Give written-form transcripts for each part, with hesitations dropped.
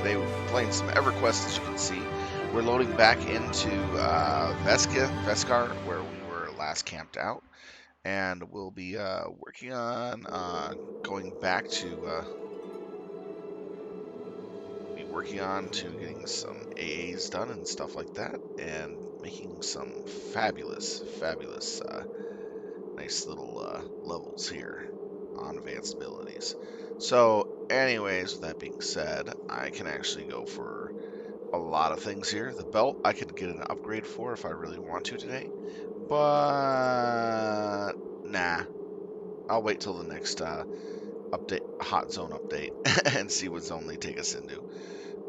Today we're playing some EverQuest, as you can see. We're loading back into Veskar, where we were last camped out. And we'll be working on going back to getting some AAs done and stuff like that, and making some fabulous, nice little levels here on advanced abilities. So, anyways, with that being said, I can actually go for a lot of things here. The belt I could get an upgrade for if I really want to today, but nah. I'll wait till the next update, hot zone update, and see what zone they take us into.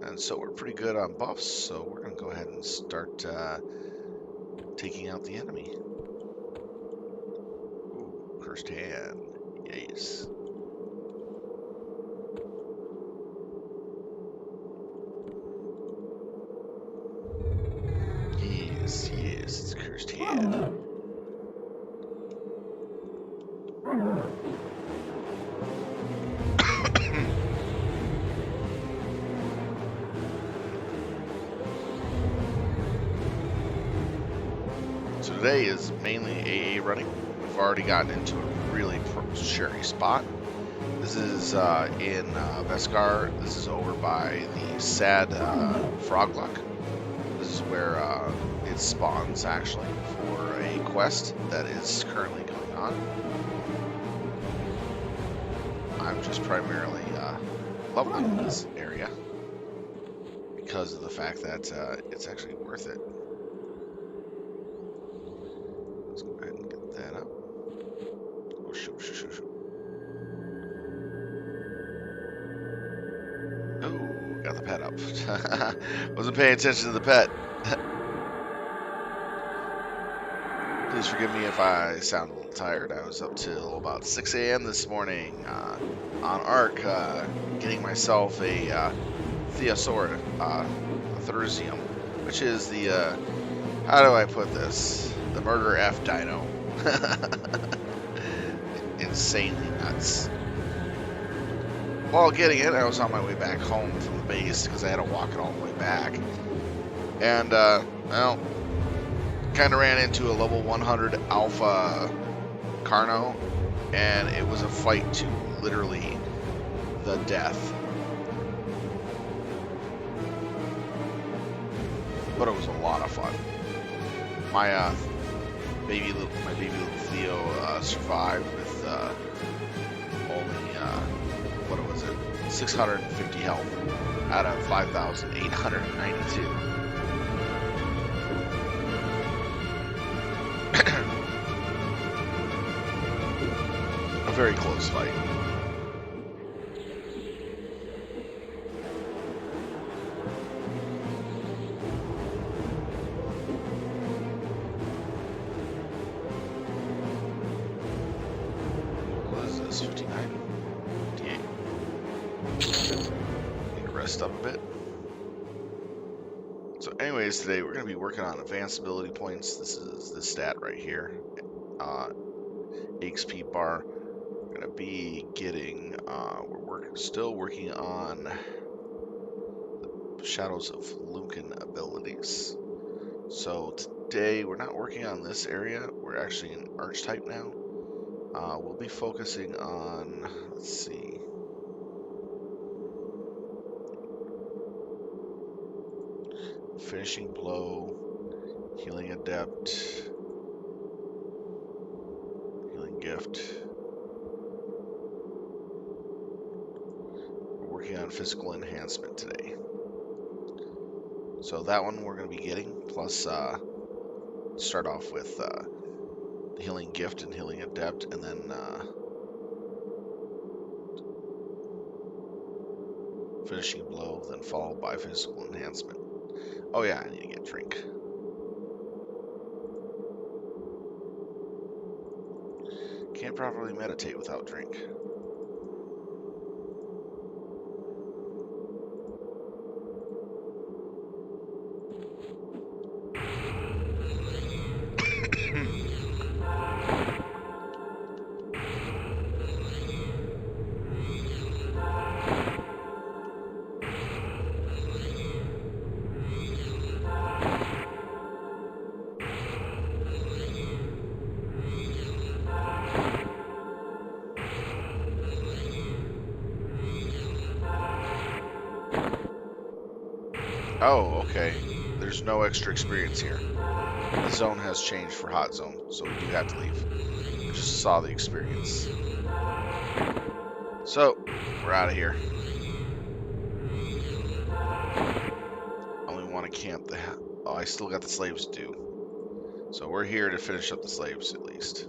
And so we're pretty good on buffs, so we're gonna go ahead and start taking out the enemy. Ooh, cursed hand, yes. Yes, it's cursed hand. So today is mainly AA running. We've already gotten into a really cherry spot. This is in Veskar. This is over by the Sad Frogluck. This is where it spawns, actually, for a quest that is currently going on. I'm just primarily leveling this area because of the fact that it's actually worth it. Let's go ahead and get that up. Oh, shoot. Oh, got the pet up. Wasn't paying attention to the pet. Please forgive me if I sound a little tired. I was up till about 6 a.m. this morning on Ark, getting myself a Theosaur, a Thursium, which is the, how do I put this? The Murder F Dino. Insanely nuts. While getting it, I was on my way back home from the base because I had to walk it all the way back. And, well, kind of ran into a level 100 Alpha Carno, and it was a fight to literally the death. But it was a lot of fun. My baby little Theo survived with only what was it, 650 health out of 5,892. A very close fight. What is this? 59? 58. Need to rest up a bit. So anyways, today we're going to be working on advanced ability points. This is the stat right here. XP bar. We're going to be getting, still working on the Shadows of Lucan abilities. So today we're not working on this area. We're actually in Archetype now. We'll be focusing on, let's see. Finishing Blow, Healing Adept, Healing Gift. We're working on Physical Enhancement today. So that one we're going to be getting, plus start off with Healing Gift and Healing Adept, and then Finishing Blow, then followed by Physical Enhancement. Oh yeah, I need to get drink. Can't properly meditate without drink. Oh, okay. There's no extra experience here. The zone has changed for hot zone, so we do have to leave. I just saw the experience. So, we're out of here. Only want to camp the... Oh, I still got the slaves to do. So we're here to finish up the slaves, at least.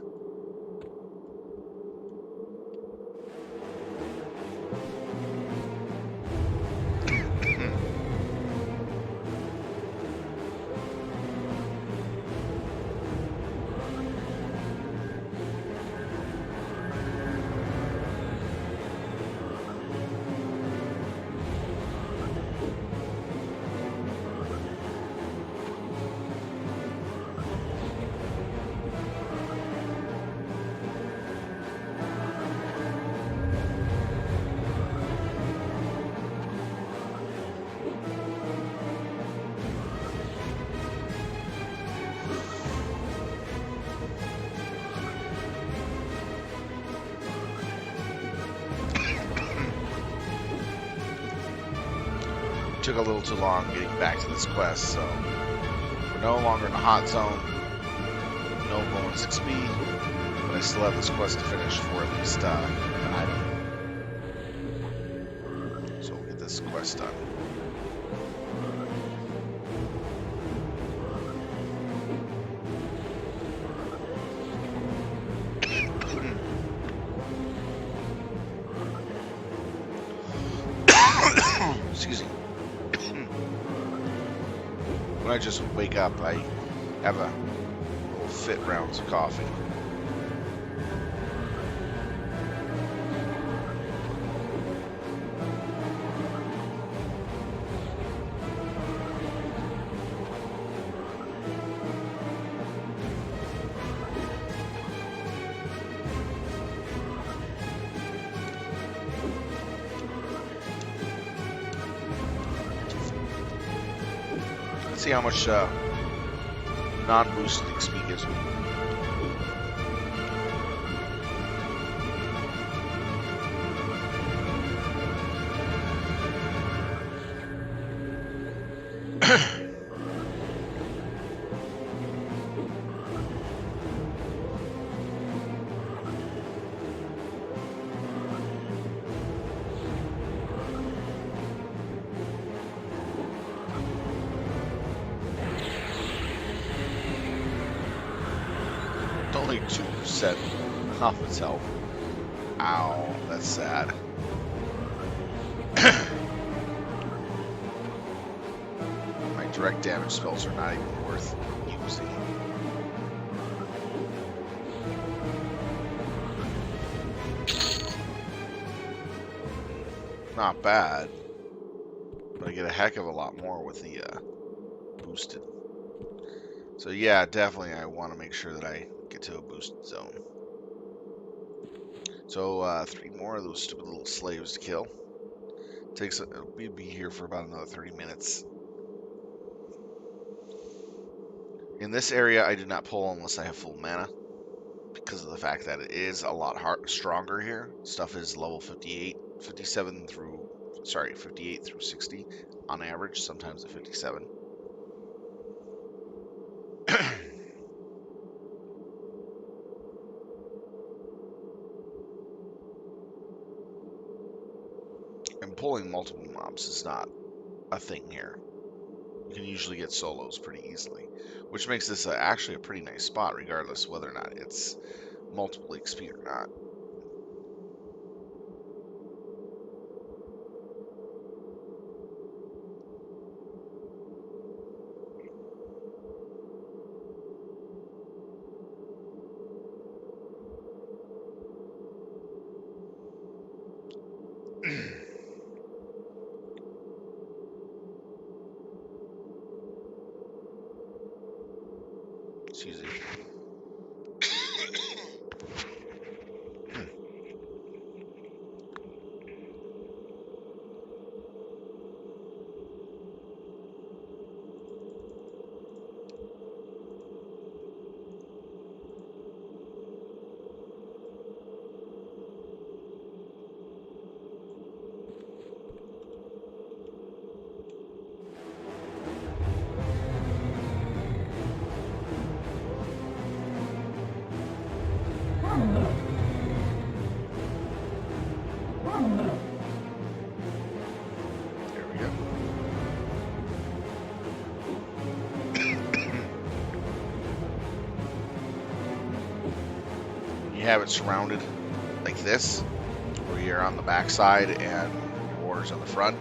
Took a little too long getting back to this quest, so we're no longer in the hot zone. No bonus XP, but I still have this quest to finish for at least an item. So we'll get this quest done. Excuse me. When I just wake up, I have a little fit rounds of coffee. See how much non-boosted XP gives me. Only 2% off its health. Ow, that's sad. My direct damage spells are not even worth using. Not bad, but I get a heck of a lot more with the boosted. So yeah, definitely I want to make sure that I get to a boosted zone. So 3 more of those stupid little slaves to kill. We'd be here for about another 30 minutes. In this area, I do not pull unless I have full mana, because of the fact that it is a lot stronger here. Stuff is level 58, 57 through, sorry, 58 through 60 on average, sometimes at 57. And pulling multiple mobs is not a thing here. You can usually get solos pretty easily, which makes this actually a pretty nice spot, regardless whether or not it's multiple XP or not. Excuse me. you have it surrounded like this, where you're on the back side and your water's on the front,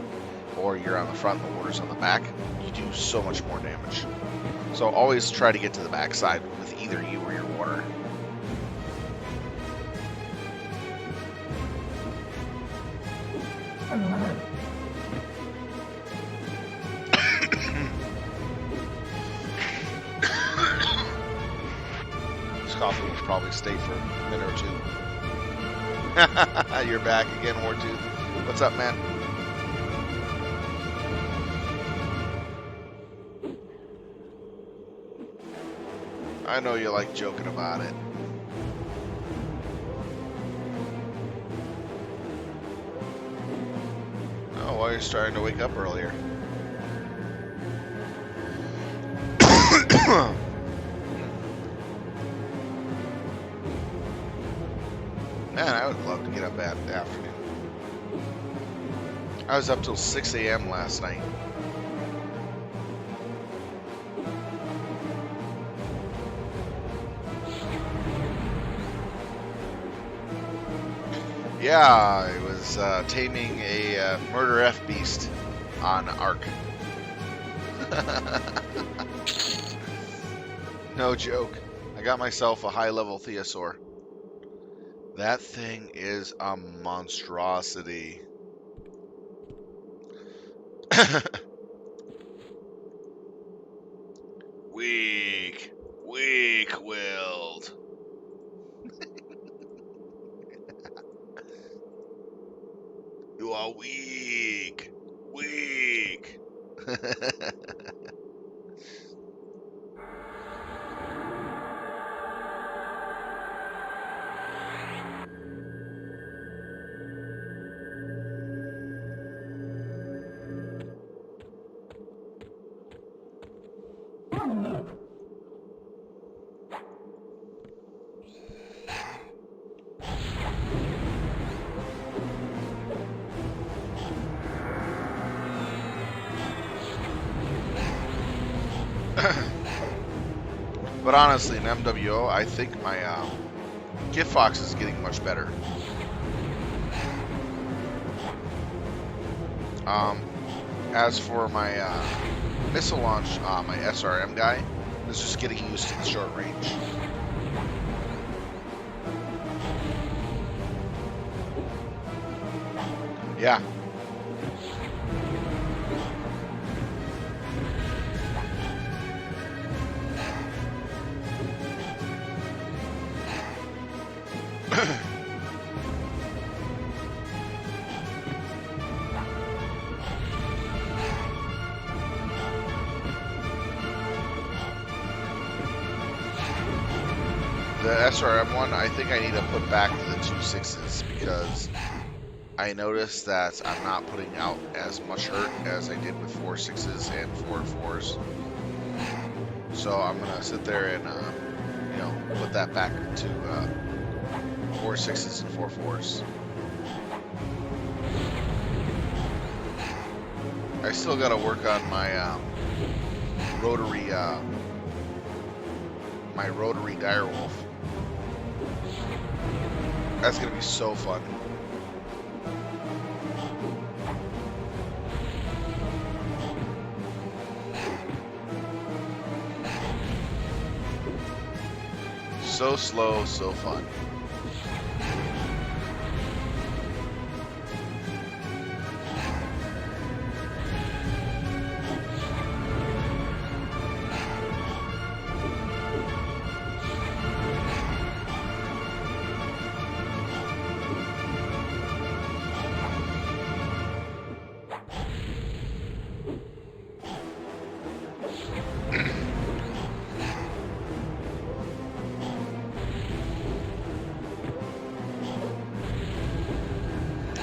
or you're on the front and the water's on the back, you do so much more damage. So always try to get to the back side with either you or your water. This coffee will probably stay for a minute or two. You're back again, Wartooth. What's up, man? I know you like joking about it. Oh, well, you're starting to wake up earlier. Man, I would love to get up at the afternoon. I was up till 6 a.m. last night. Yeah, I was taming a murder F beast on Ark. No joke. I got myself a high-level Theosaur. That thing is a monstrosity. Weak-willed. You are weak. But honestly, in MWO, I think my gift box is getting much better. As for my missile launch, my SRM guy is just getting used to the short range. Yeah. The SRM one, I think I need to put back the 2 6s because I noticed that I'm not putting out as much hurt as I did with 4 6s and 4 4s. So I'm gonna sit there and put that back to 4 6s and 4 4s. I still gotta work on my rotary direwolf. That's gonna be so fun. So slow, so fun.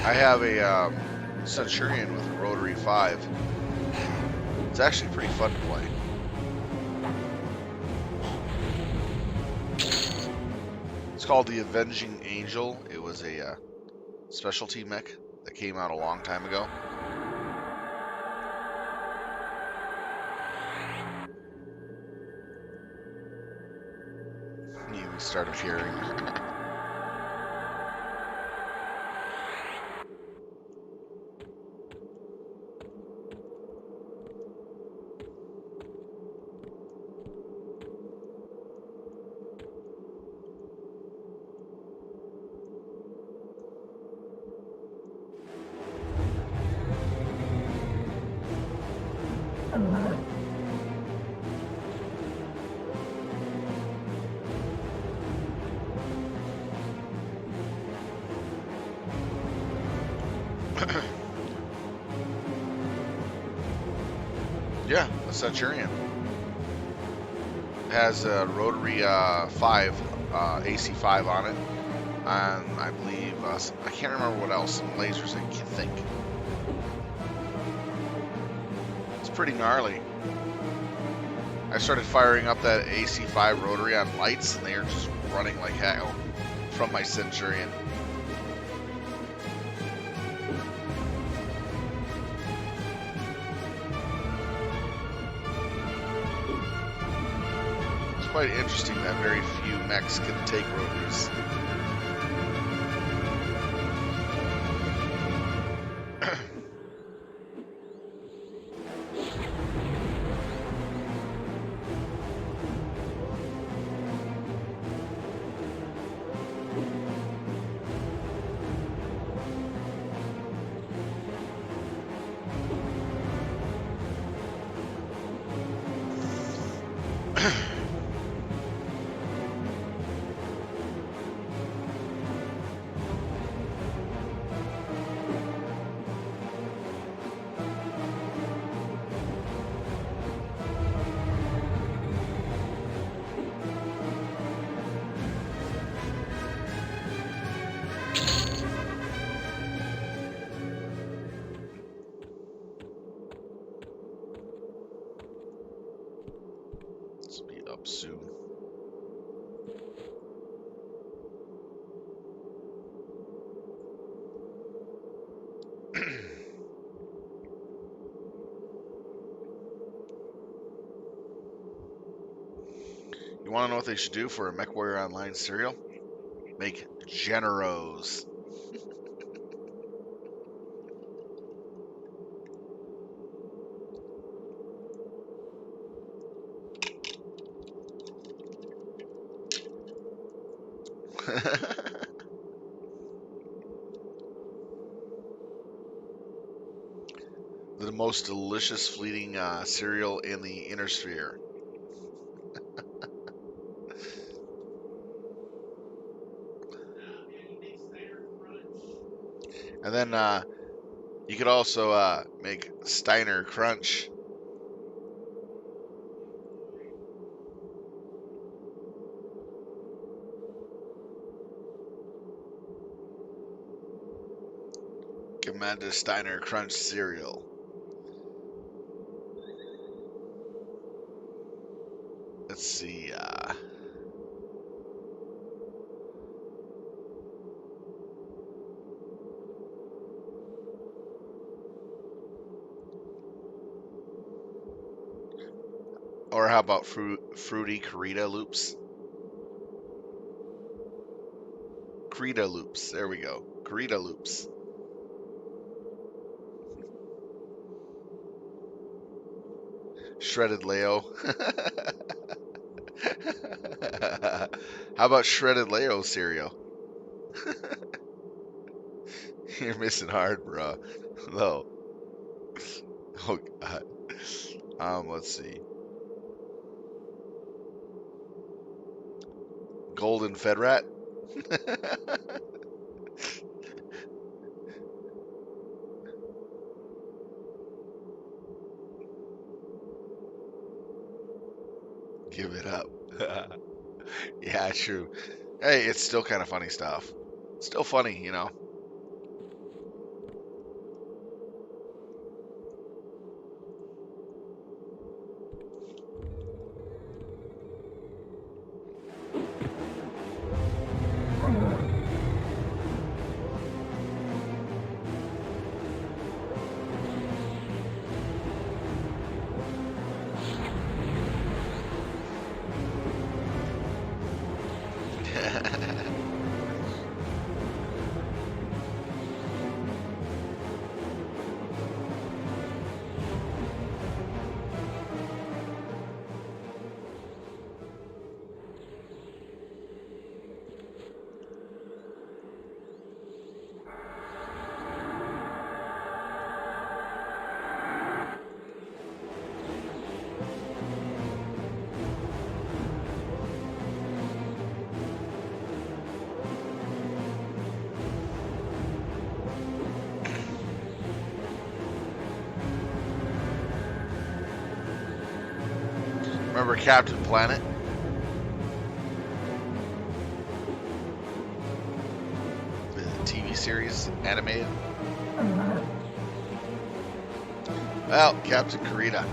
I have a Centurion with a rotary 5. It's actually pretty fun to play. It's called the Avenging Angel. It was a specialty mech that came out a long time ago. You started hearing. Yeah, a Centurion. It has a rotary 5, AC5 on it. And I believe, I can't remember what else, some lasers I can think. It's pretty gnarly. I started firing up that AC5 rotary on lights, and they are just running like hell from my Centurion. It's quite interesting that very few mechs can take rotaries. Speed up soon. You want to know what they should do for a MechWarrior Online serial? Make Generos. The most delicious fleeting cereal in the inner sphere. And then you could also make Steiner Crunch. Commander Steiner Crunch cereal. Let's see. Or how about fruity Corita loops? Corita loops. There we go. Corita loops. Shredded Leo. How about shredded Leo cereal? You're missing hard, bro. No. Oh God. Let's see. Golden Fed Rat. Give it up. Yeah, true. Hey, it's still kind of funny stuff. Still funny, you know. Remember Captain Planet? The TV series, animated. Well, Captain Kurita.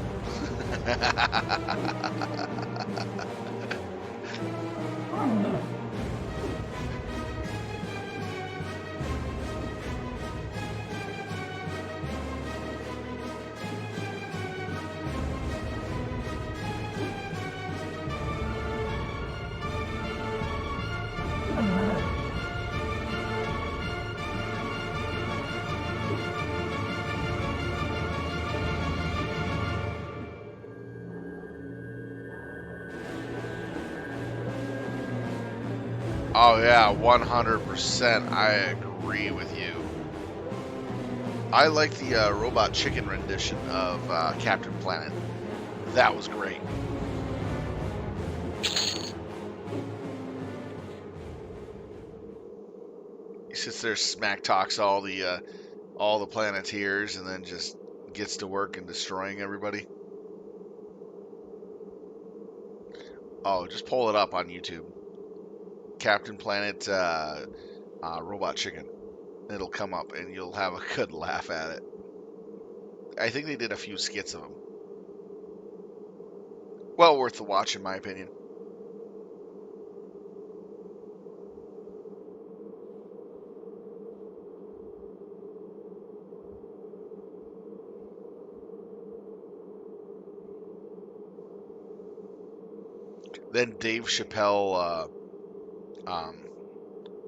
Oh yeah, 100%. I agree with you. I like the Robot Chicken rendition of Captain Planet. That was great. He sits there, smack talks all the Planeteers, and then just gets to work and destroying everybody. Oh, just pull it up on YouTube. Captain Planet Robot Chicken. It'll come up, and you'll have a good laugh at it. I think they did a few skits of them. Well worth the watch, in my opinion. Then Dave Chappelle,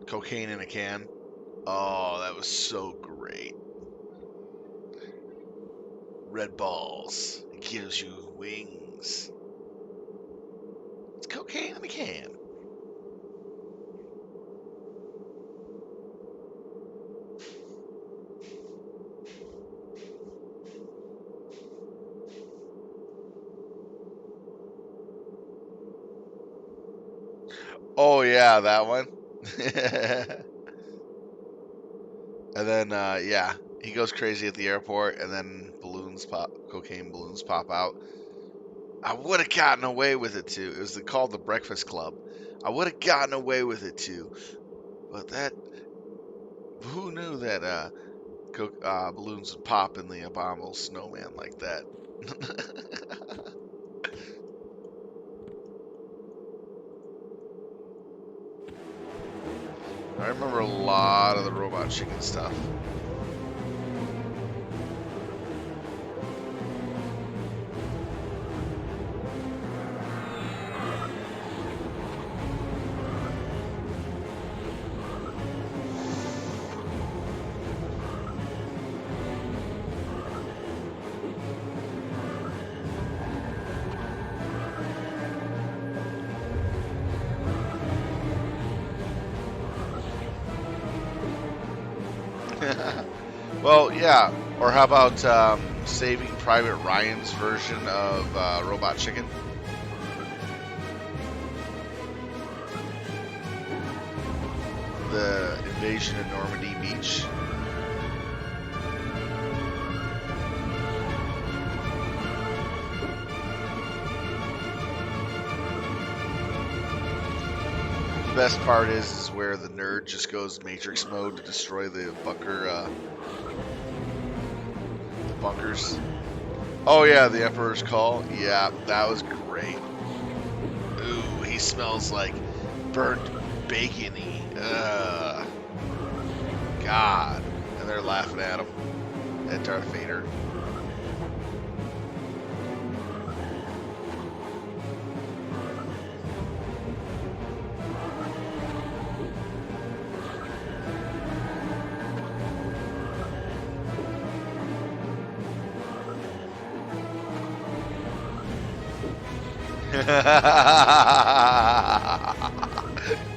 Cocaine in a Can. Oh, that was so great. Red balls. It gives you wings. It's cocaine in a can. Oh yeah, that one. And then yeah, he goes crazy at the airport, and then cocaine balloons pop out. I would have gotten away with it too. It was called the Breakfast Club. I would have gotten away with it too, but who knew that balloons would pop in the Abominable Snowman like that? I remember a lot of the Robot Chicken stuff. Well, yeah. Or how about Saving Private Ryan's version of Robot Chicken? The invasion of Normandy Beach. The best part is where the nerd just goes Matrix mode to destroy the bunker, the bunkers. Oh yeah, the Emperor's Call. Yeah, that was great. Ooh, he smells like burnt bacon-y. God. And they're laughing at him. At Darth Vader.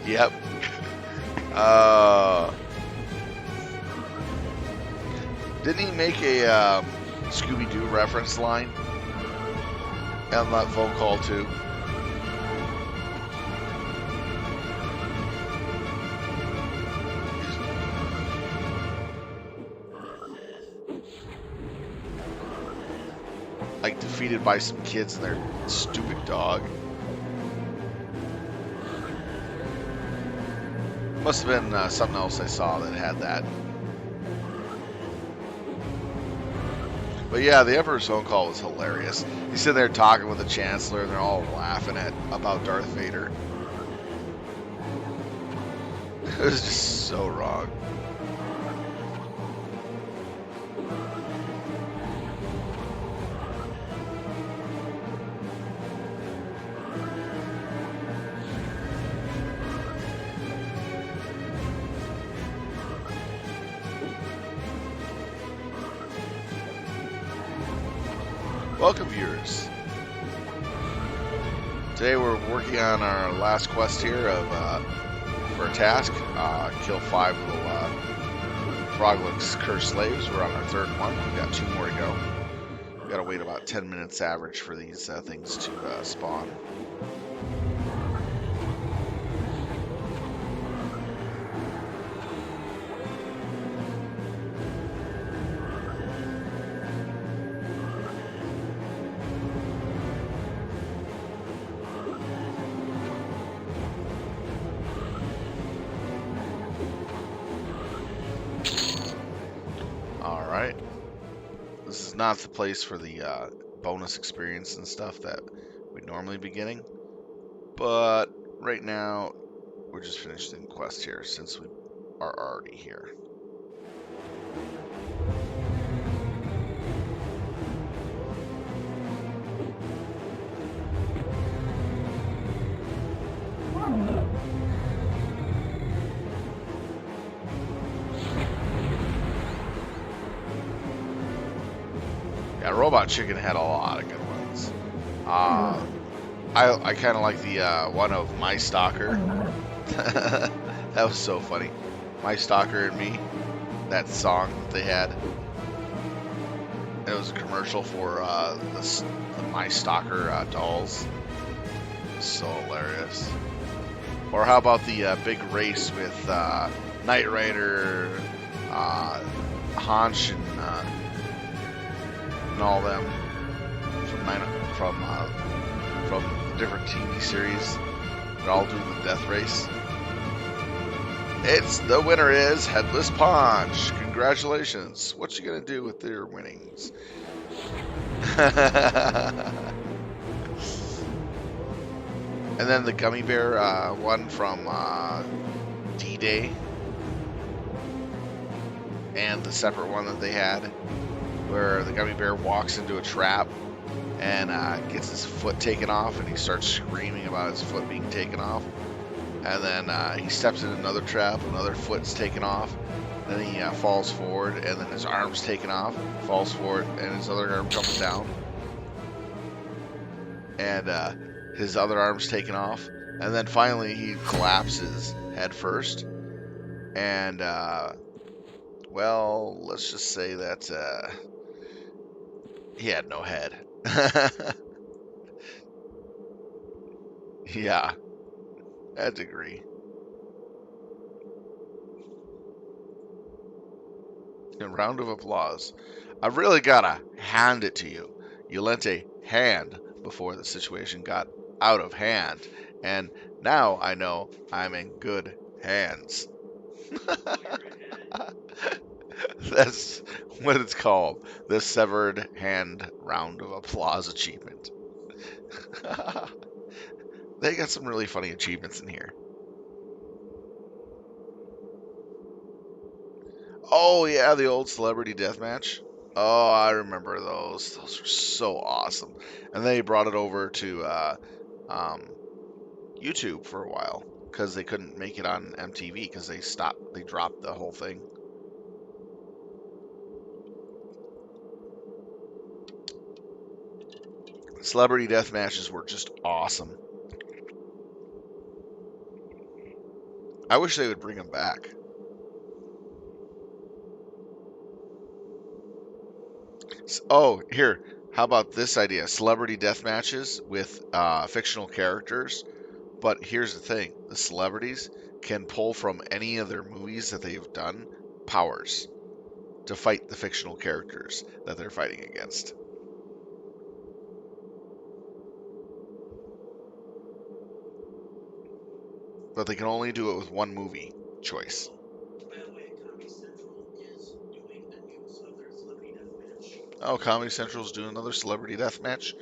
Yep. Didn't he make a Scooby-Doo reference line on that phone call too? like defeated by some kids and their stupid dog. Must have been something else I saw that had that. But yeah, the Emperor's phone call was hilarious. He's sitting there talking with the Chancellor, and they're all laughing about Darth Vader. It was just so wrong. Welcome, viewers. Today we're working on our last quest here for a task. Kill 5 little Froglic's cursed slaves. We're on our 3rd one. We've got 2 more to go. We've got to wait about 10 minutes average for these things to spawn. Alright. This is not the place for the bonus experience and stuff that we'd normally be getting. But right now, we're just finishing the quest here since we are already here. Yeah, Robot Chicken had a lot of good ones. I kind of like the one of My Stalker. That was so funny. My Stalker and Me. That song that they had. It was a commercial for the My Stalker dolls. So hilarious. Or how about the big race with Knight Rider, Hansch, and all them from different TV series. They're all doing the death race. The winner is Headless Punch. Congratulations. What you gonna do with your winnings? And then the Gummy Bear one from D-Day. And the separate one that they had, where the Gummy Bear walks into a trap and gets his foot taken off, and he starts screaming about his foot being taken off. And then he steps in another trap, another foot's taken off. Then he falls forward, and then his arm's taken off, falls forward, and his other arm comes down. And his other arm's taken off. And then finally he collapses head first. And, well, let's just say that he had no head. Yeah, I'd agree. A round of applause. I've really gotta hand it to you. You lent a hand before the situation got out of hand, and now I know I'm in good hands. That's what it's called, the Severed Hand Round of Applause achievement. They got some really funny achievements in here. Oh yeah, the old Celebrity Deathmatch. Oh, I remember those. Those were so awesome. And they brought it over to YouTube for a while because they couldn't make it on MTV because they dropped the whole thing. Celebrity death matches were just awesome. I wish they would bring them back. Oh, here. How about this idea? Celebrity death matches with fictional characters. But here's the thing. The celebrities can pull from any of their movies that they've done powers to fight the fictional characters that they're fighting against. but they can only do it with one movie choice. Oh, Comedy Central's doing another Celebrity Deathmatch?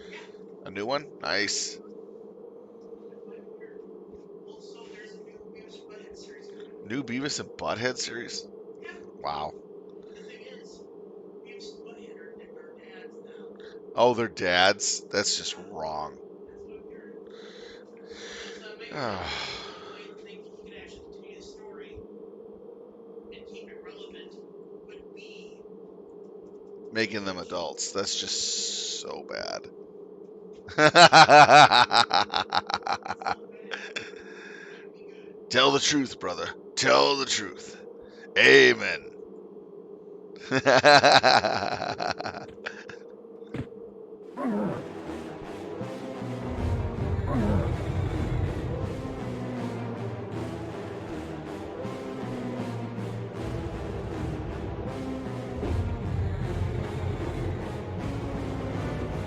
A new one? Nice. New Beavis and Butthead series? Wow. Oh, they're dads? That's just wrong. Making them adults. That's just so bad. Tell the truth, brother. Tell the truth. Amen.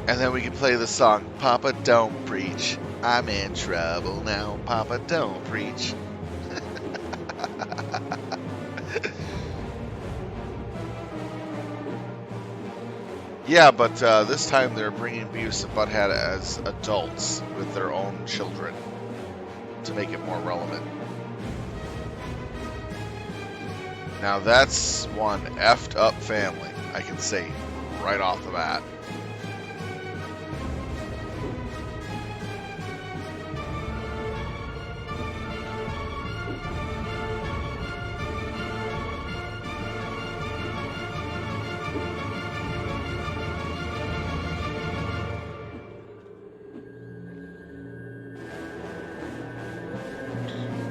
And then we can play the song, Papa Don't Preach. I'm in trouble now. Papa Don't Preach. Yeah, but this time they're bringing Beavis and Butthead as adults with their own children to make it more relevant. Now that's one effed up family, I can say right off the bat.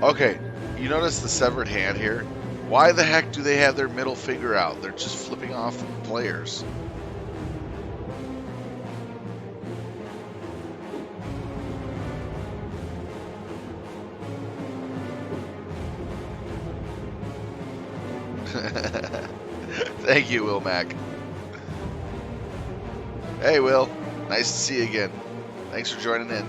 Okay, you notice the severed hand here? Why the heck do they have their middle finger out? They're just flipping off players. Thank you, Will Mac. Hey, Will. Nice to see you again. Thanks for joining in.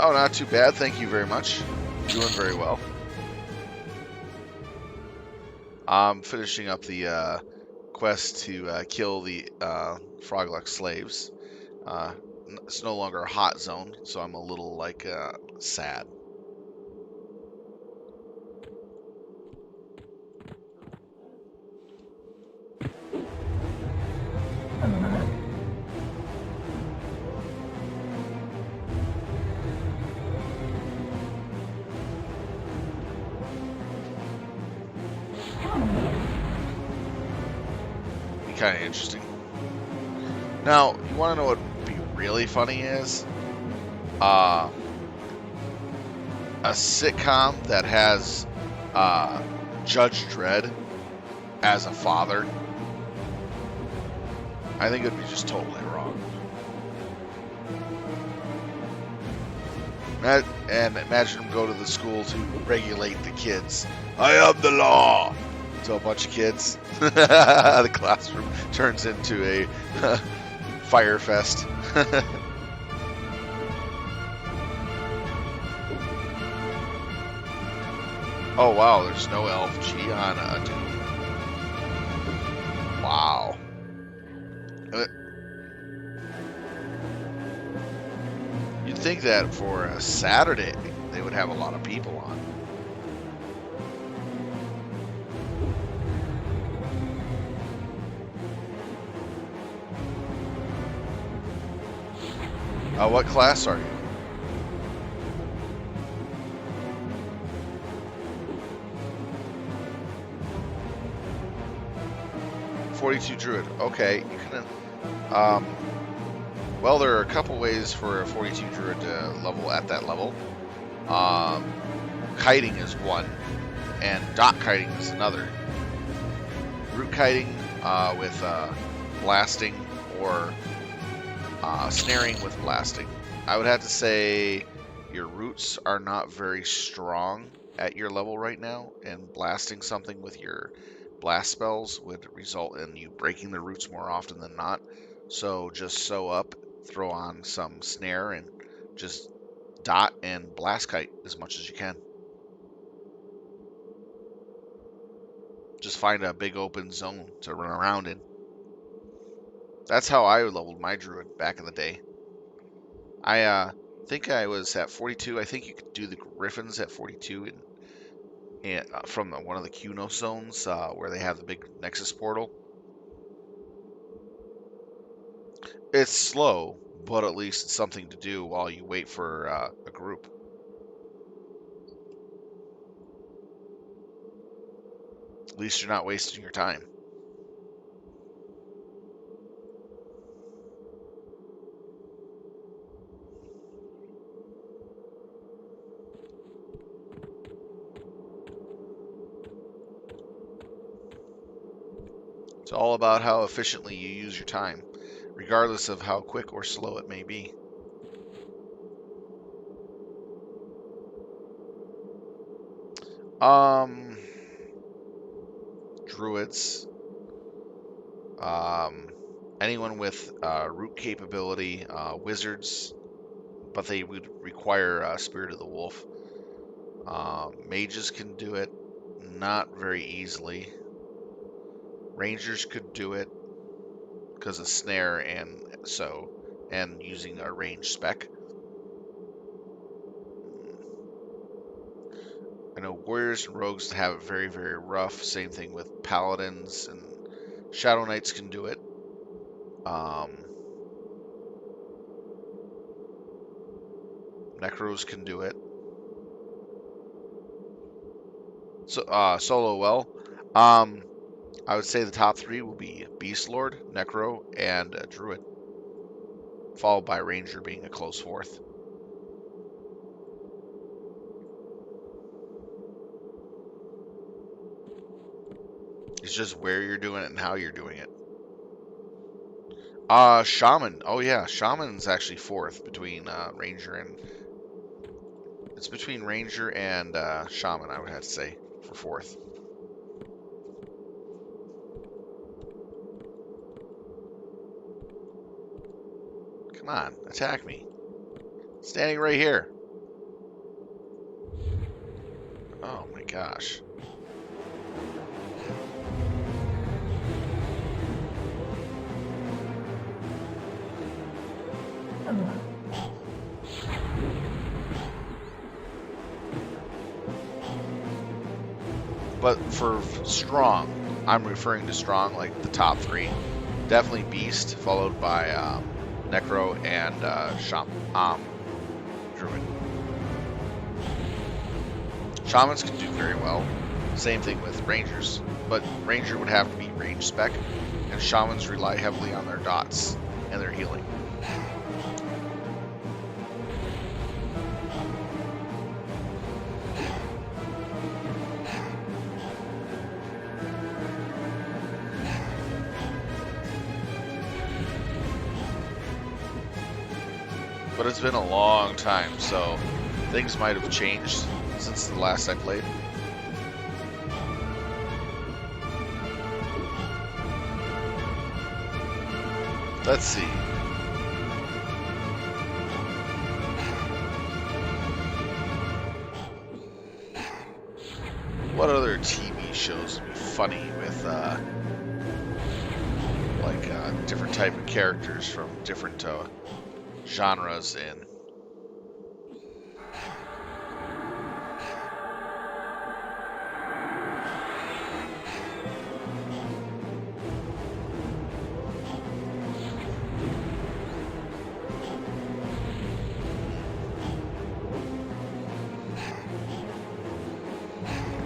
Oh, not too bad. Thank you very much. Doing very well. I'm finishing up the quest to kill the Frogluck slaves. It's no longer a hot zone, so I'm a little, like, sad. Be kind of interesting. Now, you want to know what would be really funny is? A sitcom that has Judge Dredd as a father. I think it would be just totally wrong. And imagine him go to the school to regulate the kids. I am the law! To a bunch of kids. The classroom turns into a fire fest. Oh wow, there's no LFG on a Doom. Wow. You'd think that for a Saturday they would have a lot of people on. What class are you? .42 Druid. Okay, you can. Well, there are a couple ways for a 42 Druid to level at that level. Kiting is one, and dot kiting is another. Root kiting with blasting, or snaring with blasting. I would have to say your roots are not very strong at your level right now, and blasting something with your blast spells would result in you breaking the roots more often than not. So just sew up, throw on some snare, and just dot and blast kite as much as you can. Just find a big open zone to run around in. That's how I leveled my druid back in the day. I think I was at 42. I think you could do the griffins at 42 from one of the Kuno zones where they have the big Nexus portal. It's slow, but at least it's something to do while you wait for a group. At least you're not wasting your time. It's all about how efficiently you use your time, regardless of how quick or slow it may be. Druids. Anyone with root capability, wizards, but they would require Spirit of the Wolf. Mages can do it, not very easily. Rangers could do it because of snare and using a range spec. I know warriors and rogues have it very, very rough. Same thing with paladins, and shadow knights can do it. Necros can do it. So solo well. I would say the top three will be Beastlord, Necro, and Druid, followed by Ranger being a close fourth. It's just where you're doing it and how you're doing it. Shaman. Oh yeah, Shaman's actually fourth between Ranger and... It's between Ranger and Shaman, I would have to say, for fourth. Come on, attack me. Standing right here. Oh my gosh. But for strong, I'm referring to strong like the top three. Definitely Beast, followed by Necro and Druid. Shamans can do very well. Same thing with Rangers, but Ranger would have to be range spec, and Shamans rely heavily on their dots and their healing. But it's been a long time, so things might have changed since the last I played. Let's see. What other TV shows would be funny with different type of characters from different genres in?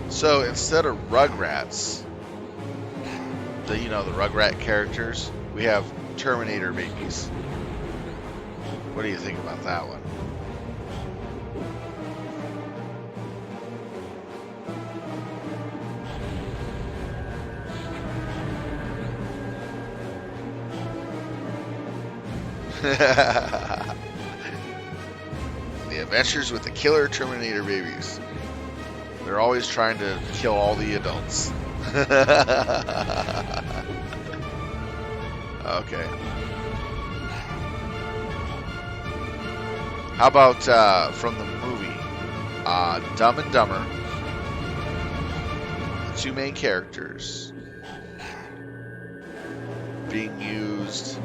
So instead of Rugrats, the Rugrat characters, we have Terminator babies. What do you think about that one? The Adventures with the Killer Terminator Babies. They're always trying to kill all the adults. Okay. How about from the movie Dumb and Dumber? The two main characters being used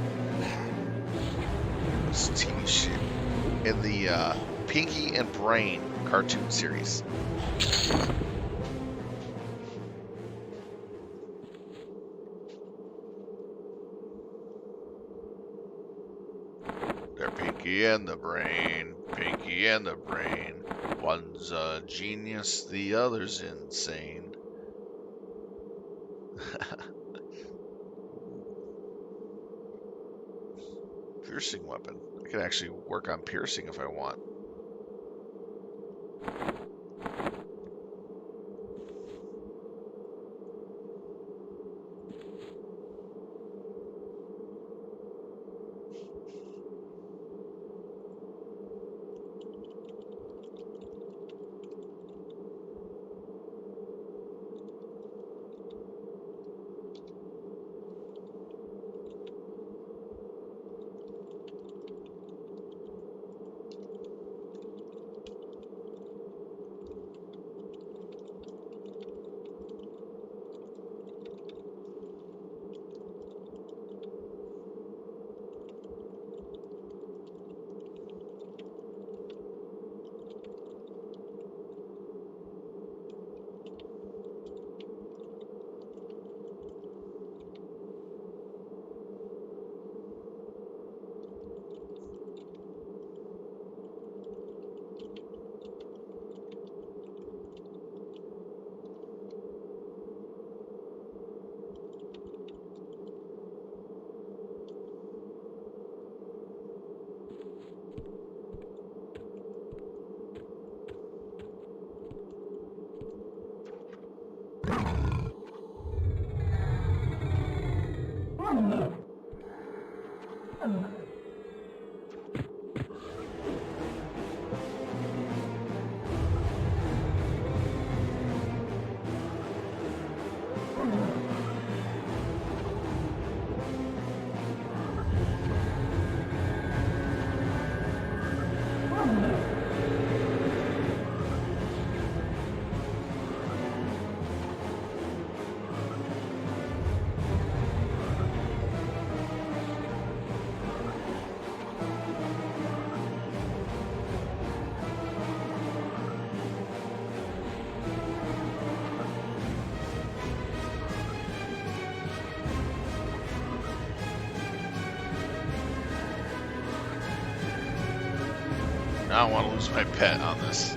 in the Pinky and Brain cartoon series. They're Pinky and the Brain, Pinky and the Brain. One's a genius, the other's insane. Piercing weapon. I could actually work on piercing if I want. I don't want to lose my pet on this.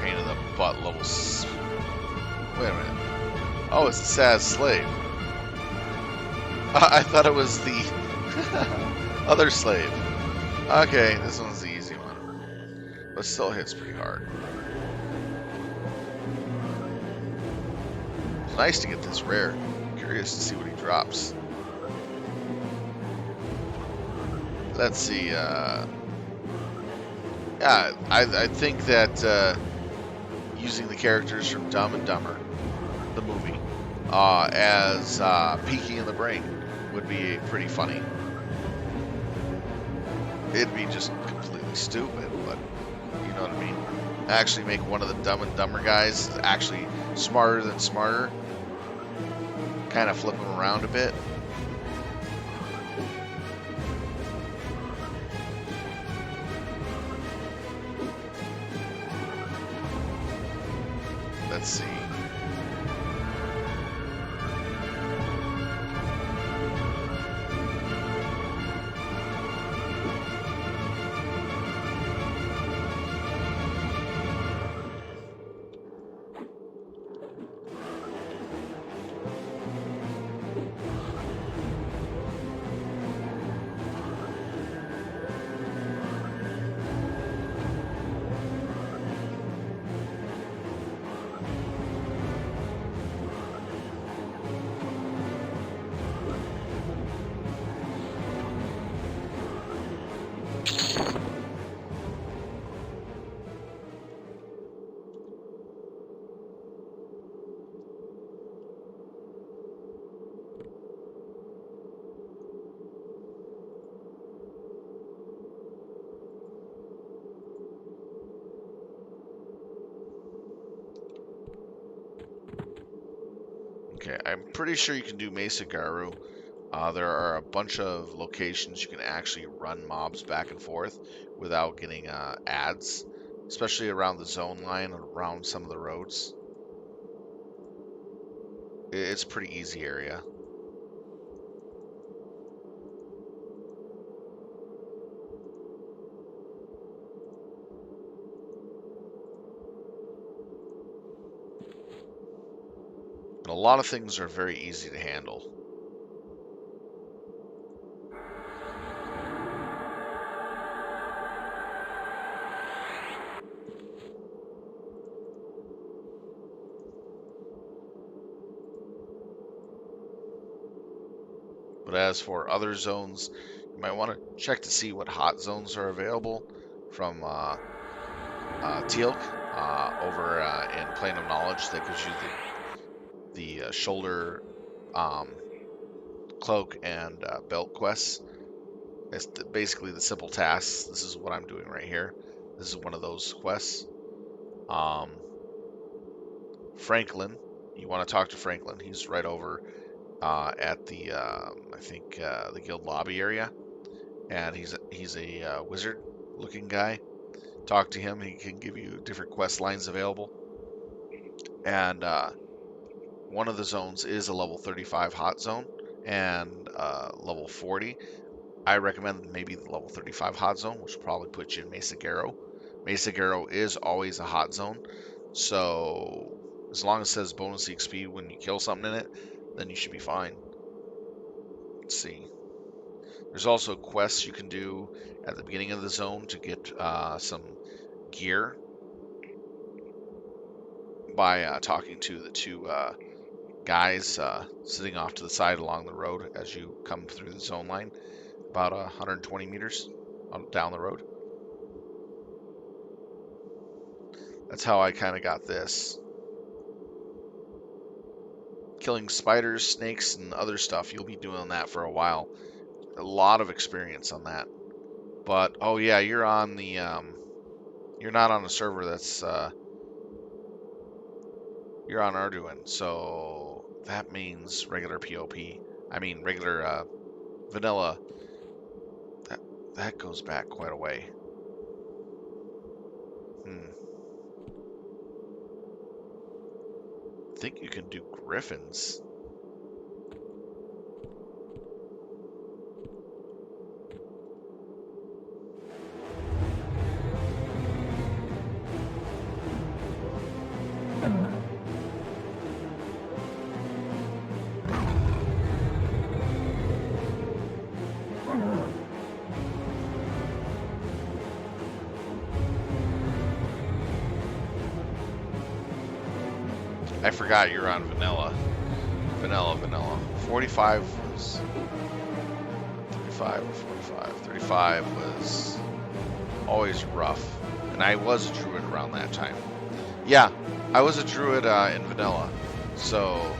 Pain in the butt level. Wait a minute. Oh, it's the sad slave. I thought it was the other slave. Okay, this one's the easy one. But still hits pretty hard. It's nice to get this rare. I'm curious to see what he drops. Let's see. Yeah, I think that using the characters from Dumb and Dumber, the movie, as Pinky and the Brain would be pretty funny. It'd be just completely stupid, but you know what I mean? Actually make one of the Dumb and Dumber guys actually smarter than smarter. Kind of flip him around a bit. Let's see. Okay, I'm pretty sure you can do Mesa Garu. There are a bunch of locations you can actually run mobs back and forth without getting ads, especially around the zone line, around some of the roads. It's a pretty easy area. And a lot of things are very easy to handle. But as for other zones, you might want to check to see what hot zones are available from TLP over in Plane of Knowledge. That gives you the shoulder cloak and belt quests. It's basically the simple tasks. This is what I'm doing right here. This is one of those quests. Franklin, you want to talk to Franklin. He's right over at the I think the guild lobby area, and he's a wizard-looking guy. Talk to him. He can give you different quest lines available, and one of the zones is a level 35 hot zone and level 40. I recommend maybe the level 35 hot zone, which will probably put you in Mesa Garo. Mesa Garo is always a hot zone, so as long as it says bonus XP when you kill something in it, then you should be fine. Let's see. There's also quests you can do at the beginning of the zone to get some gear by talking to the two guys sitting off to the side along the road as you come through the zone line, about 120 meters down the road. That's how I kind of got this. Killing spiders, snakes, and other stuff, you'll be doing that for a while. A lot of experience on that. But, oh yeah, you're on the, you're not on a server that's, you're on Arduin, so that means regular POP. I mean, regular, vanilla. That goes back quite a way. I think you can do griffins. I forgot you're on vanilla. Vanilla. 45 was 35 or 45. 35 was always rough. And I was a druid around that time. Yeah, I was a druid in vanilla. So,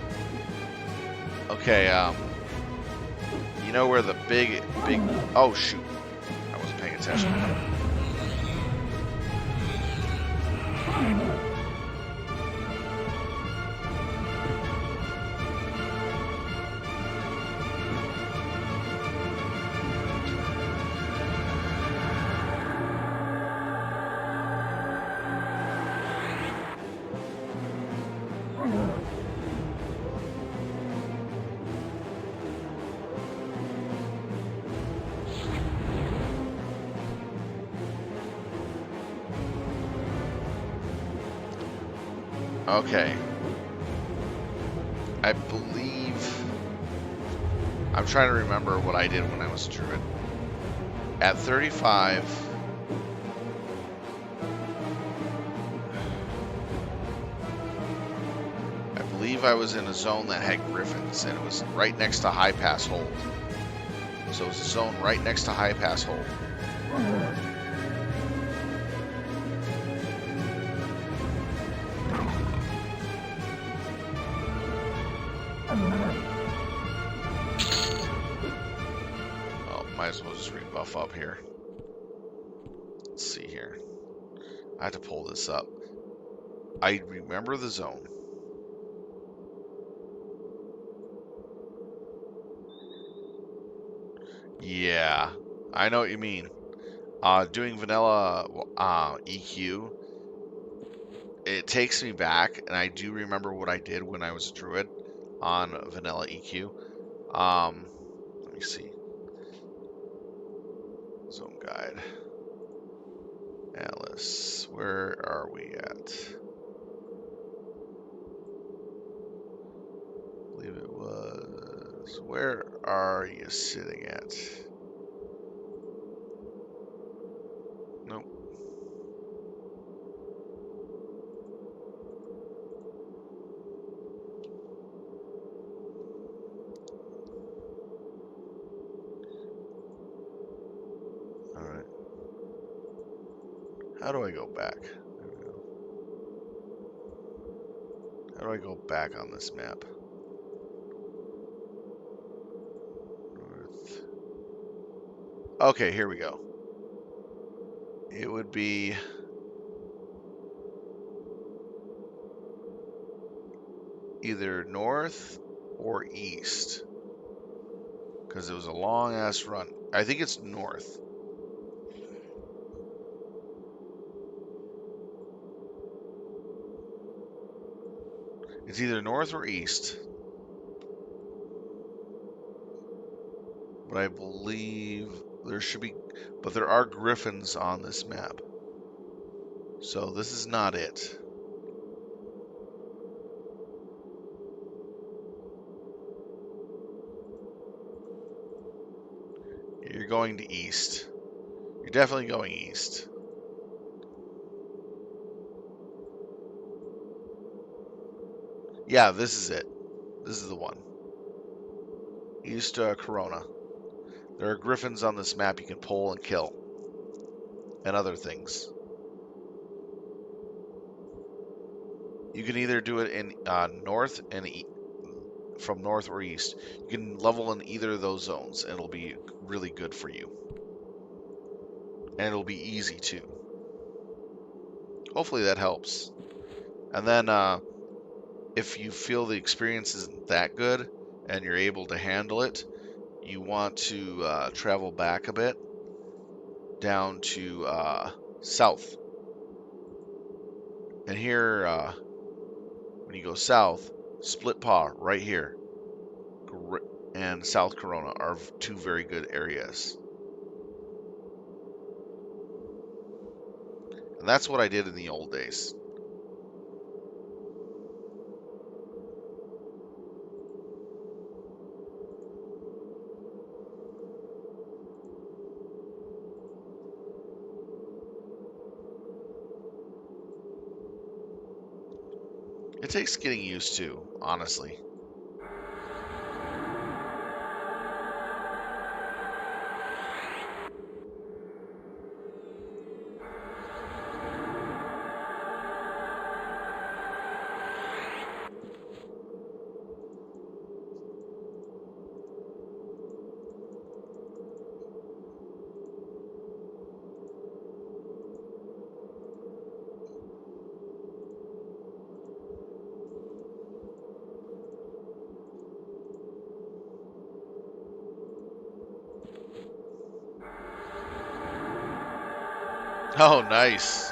okay, you know where the big, oh shoot, I wasn't paying attention. Okay. I believe... I'm trying to remember what I did when I was a druid. At 35... I believe I was in a zone that had griffins, and it was right next to High Pass Hold. So it was a zone right next to High Pass Hold. Oh, might as well just rebuff up here. Let's see here. I have to pull this up. I remember the zone. Yeah, I know what you mean. Doing vanilla EQ, it takes me back, and I do remember what I did when I was a druid on vanilla EQ. Let me see. Zone guide. Alice, where are we at? I believe it was. Where are you sitting at? Nope. Alright. How do I go back? There we go. How do I go back on this map? North. Okay, here we go. It would be either north or east. Because it was a long ass run. I think it's north. It's either north or east. But I believe there should be... But there are griffins on this map. So this is not it. You're going to east. You're definitely going east. Yeah, this is it. This is the one. East Corona. There are griffins on this map you can pull and kill. And other things. You can either do it in north and from north or east. You can level in either of those zones, and it'll be really good for you. And it'll be easy too. Hopefully that helps. And then if you feel the experience isn't that good and you're able to handle it, you want to travel back a bit down to south. And here, when you go south, Split Paw right here and South Corona are two very good areas. And that's what I did in the old days. It takes getting used to, honestly. Oh, nice.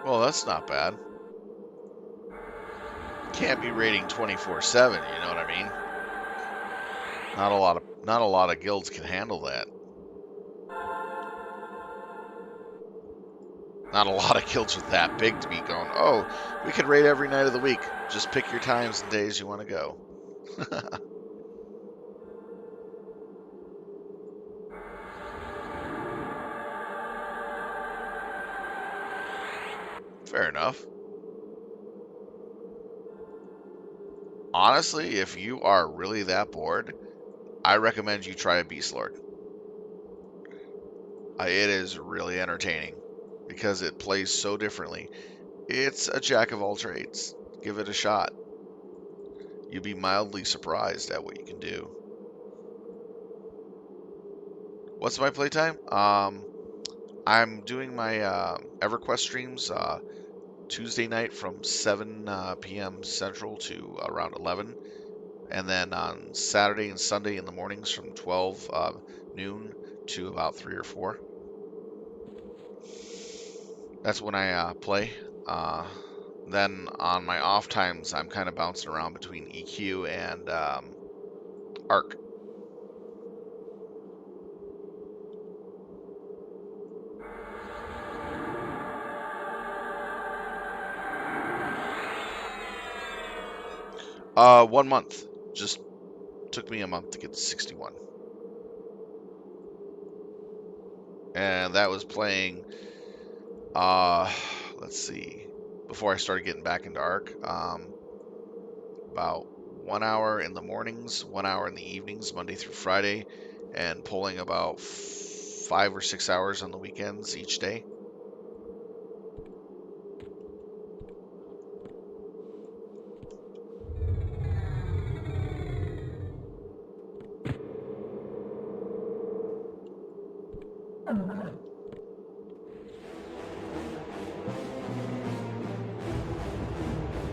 Well, that's not bad. Can't be raiding 24/7, you know what I mean? Not a lot of guilds can handle that. Not a lot of guilds are that big to be going, oh, we could raid every night of the week. Just pick your times and days you want to go. Fair enough. Honestly, if you are really that bored, I recommend you try a Beastlord. It is really entertaining because it plays so differently. It's a jack of all trades. Give it a shot. You'd be mildly surprised at what you can do. What's my playtime? I'm doing my EverQuest streams Tuesday night from 7 p.m. Central to around 11. And then on Saturday and Sunday in the mornings from 12 noon to about 3 or 4. That's when I play. Then on my off times, I'm kind of bouncing around between EQ and ARC. Uh, 1 month. Just took me a month to get to 61. And that was playing, let's see, before I started getting back into ARC, about 1 hour in the mornings, 1 hour in the evenings, Monday through Friday, and pulling about 5 or 6 hours on the weekends each day.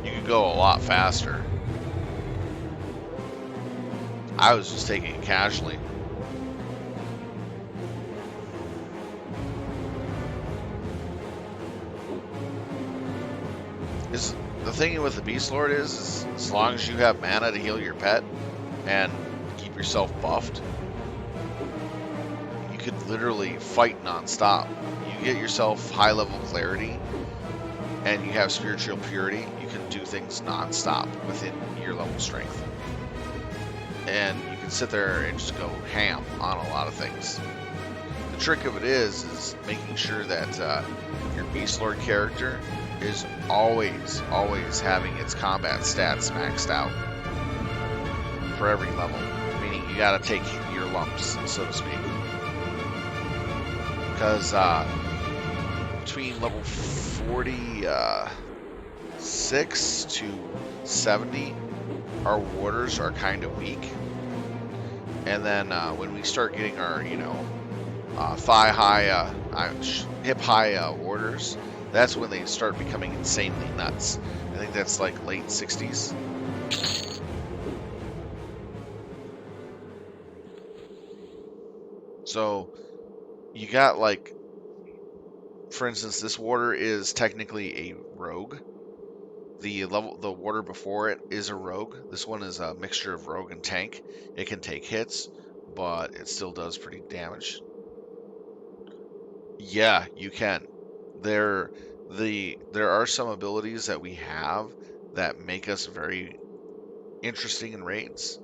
You could go a lot faster. I was just taking it casually. The thing with the Beastlord is as long as you have mana to heal your pet and keep yourself buffed, you could literally fight non-stop. You get yourself high level clarity and you have spiritual purity, you can do things non-stop within your level strength. And you can sit there and just go ham on a lot of things. The trick of it is making sure that your Beastlord character is always having its combat stats maxed out for every level. Meaning you gotta take your lumps, so to speak. Because between level 46 to 70, our warders are kind of weak. And then when we start getting our, thigh high, hip high warders, that's when they start becoming insanely nuts. I think that's like late 60s. So you got like, for instance, this warder is technically a rogue. The warder before it is a rogue. This one is a mixture of rogue and tank. It can take hits, but it still does pretty damage. Yeah, you can. There are some abilities that we have that make us very interesting in raids.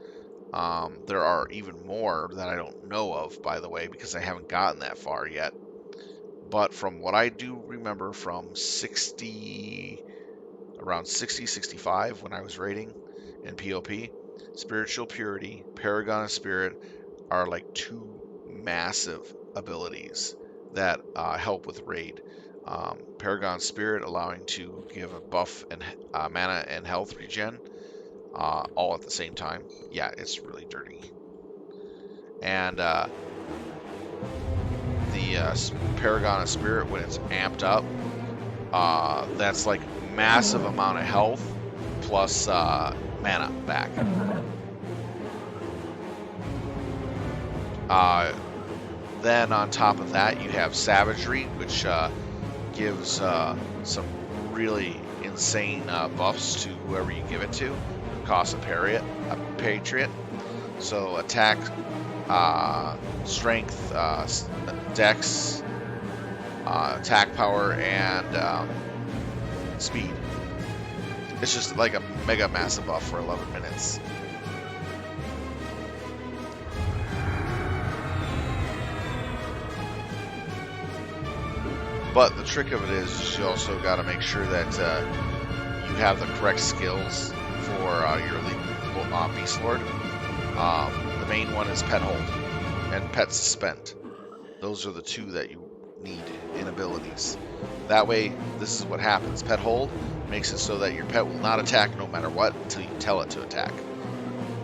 There are even more that I don't know of, by the way, because I haven't gotten that far yet. But from what I do remember from around 60, 65 when I was raiding in POP, Spiritual Purity, Paragon of Spirit are like two massive abilities that help with raid. Paragon Spirit allowing to give a buff and mana and health regen all at the same time. Yeah, it's really dirty. And the Paragon of Spirit, when it's amped up, that's like massive amount of health plus mana back. Then on top of that, you have Savagery, which gives some really insane buffs to whoever you give it to. It costs a patriot. So attack, strength, dex, attack power, and speed. It's just like a mega massive buff for 11 minutes. But the trick of it is you also got to make sure that you have the correct skills for your elite Beastlord. The main one is Pet Hold and Pet Suspend. Those are the two that you need in abilities. That way, this is what happens. Pet Hold makes it so that your pet will not attack no matter what until you tell it to attack.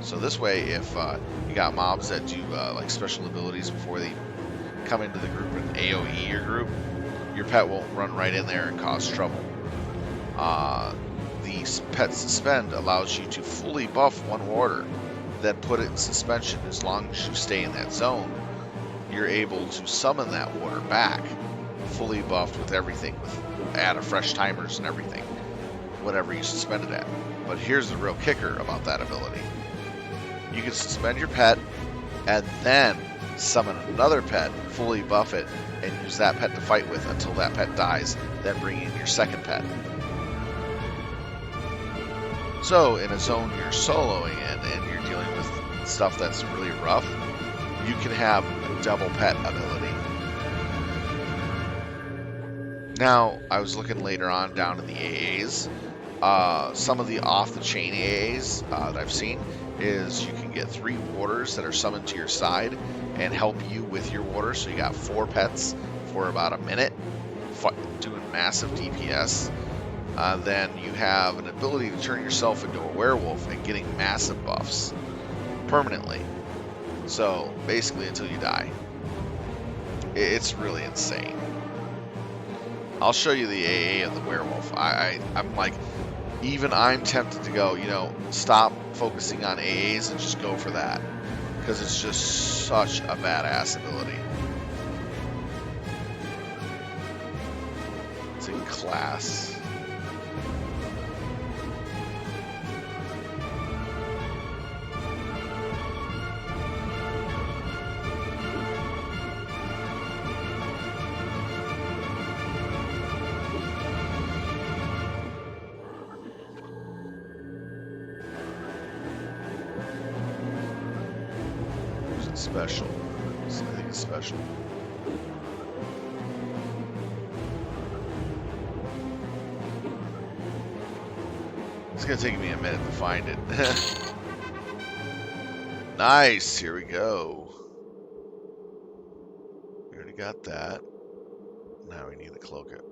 So this way, if you got mobs that do like special abilities before they come into the group and AoE your group, your pet won't run right in there and cause trouble. The Pet Suspend allows you to fully buff one warder, then put it in suspension. As long as you stay in that zone, you're able to summon that warder back, fully buffed with everything, with add a fresh timers and everything, whatever you suspended at. But here's the real kicker about that ability. You can suspend your pet and then summon another pet, fully buff it, and use that pet to fight with until that pet dies, then bring in your second pet. So in a zone you're soloing in and you're dealing with stuff that's really rough, you can have a double pet ability. Now, I was looking later on down in the AAs. Some of the off-the-chain AAs that I've seen is you can get 3 warders that are summoned to your side and help you with your warder. So you got 4 pets for about a minute doing massive DPS. Then you have an ability to turn yourself into a werewolf and getting massive buffs permanently. So basically until you die. It's really insane. I'll show you the AA of the werewolf. I'm like, even I'm tempted to go, you know, stop focusing on AAs and just go for that. Because it's just such a badass ability. It's in class. Special. I think it's special. It's gonna take me a minute to find it. Nice, here we go. We already got that. Now we need to cloak it.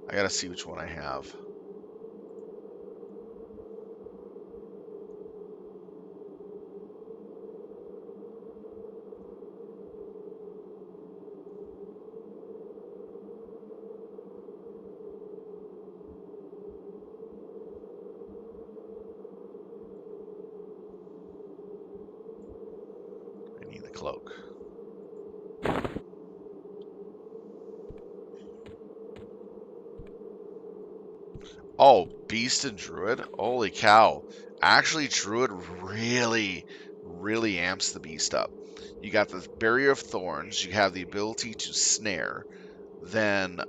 I gotta see which one I have. Cloak. Oh, Beast and Druid? Holy cow. Actually, Druid really amps the Beast up. You got the Barrier of Thorns, you have the ability to snare, then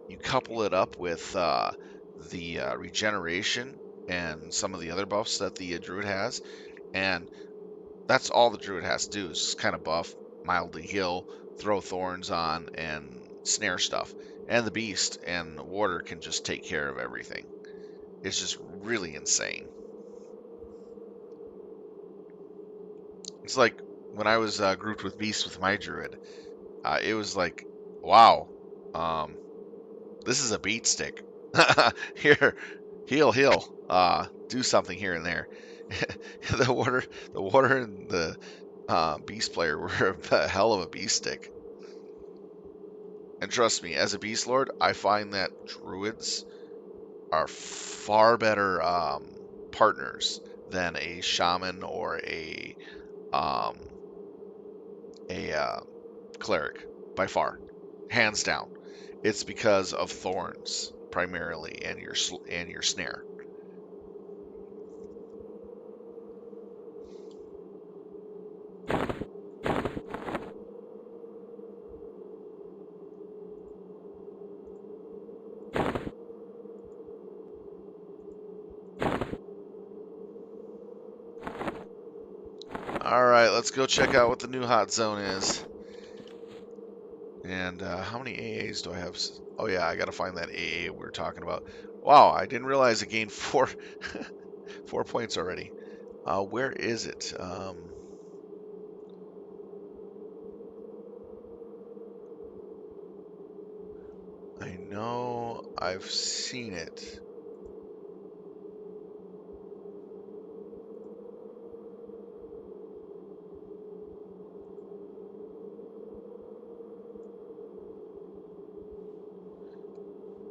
you couple it up with the regeneration and some of the other buffs that the Druid has, and that's all the Druid has to do is just kind of buff, mildly heal, throw thorns on, and snare stuff. And the Beast and Warder can just take care of everything. It's just really insane. It's like when I was grouped with Beast with my Druid, it was like, wow, this is a beat stick. Here, heal, do something here and there. the Warder and the Beast player were a hell of a beast stick. And trust me, as a Beastlord, I find that Druids are far better partners than a Shaman or a Cleric, by far, hands down. It's because of Thorns primarily and your snare. Alright, let's go check out what the new hot zone is. And how many AAs do I have? Oh yeah, I gotta find that AA we were talking about. Wow, I didn't realize it gained 4 points already. Where is it? I know I've seen it.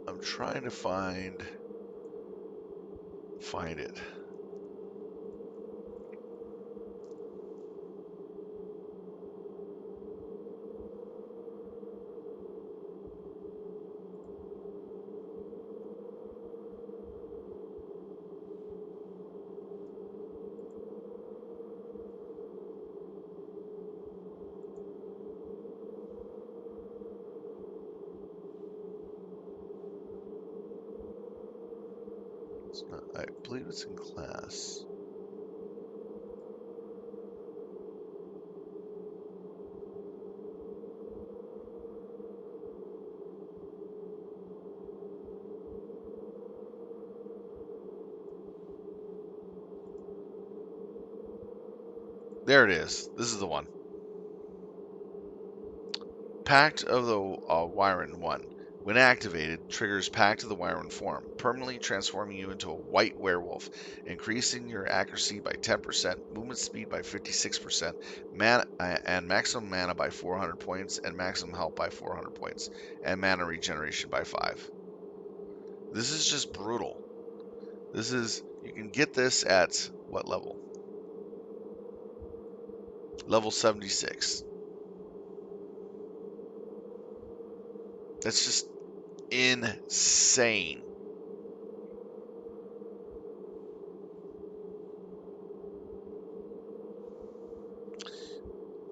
I'm trying to find it. It's not, I believe it's in class. There it is. This is the one. Pact of the Wyron 1. When activated, triggers Pact of the Wyron form, permanently transforming you into a white werewolf, increasing your accuracy by 10%, movement speed by 56%, mana and maximum mana by 400 points, and maximum health by 400 points, and mana regeneration by 5. This is just brutal. This is, you can get this at what level? Level 76. That's just insane.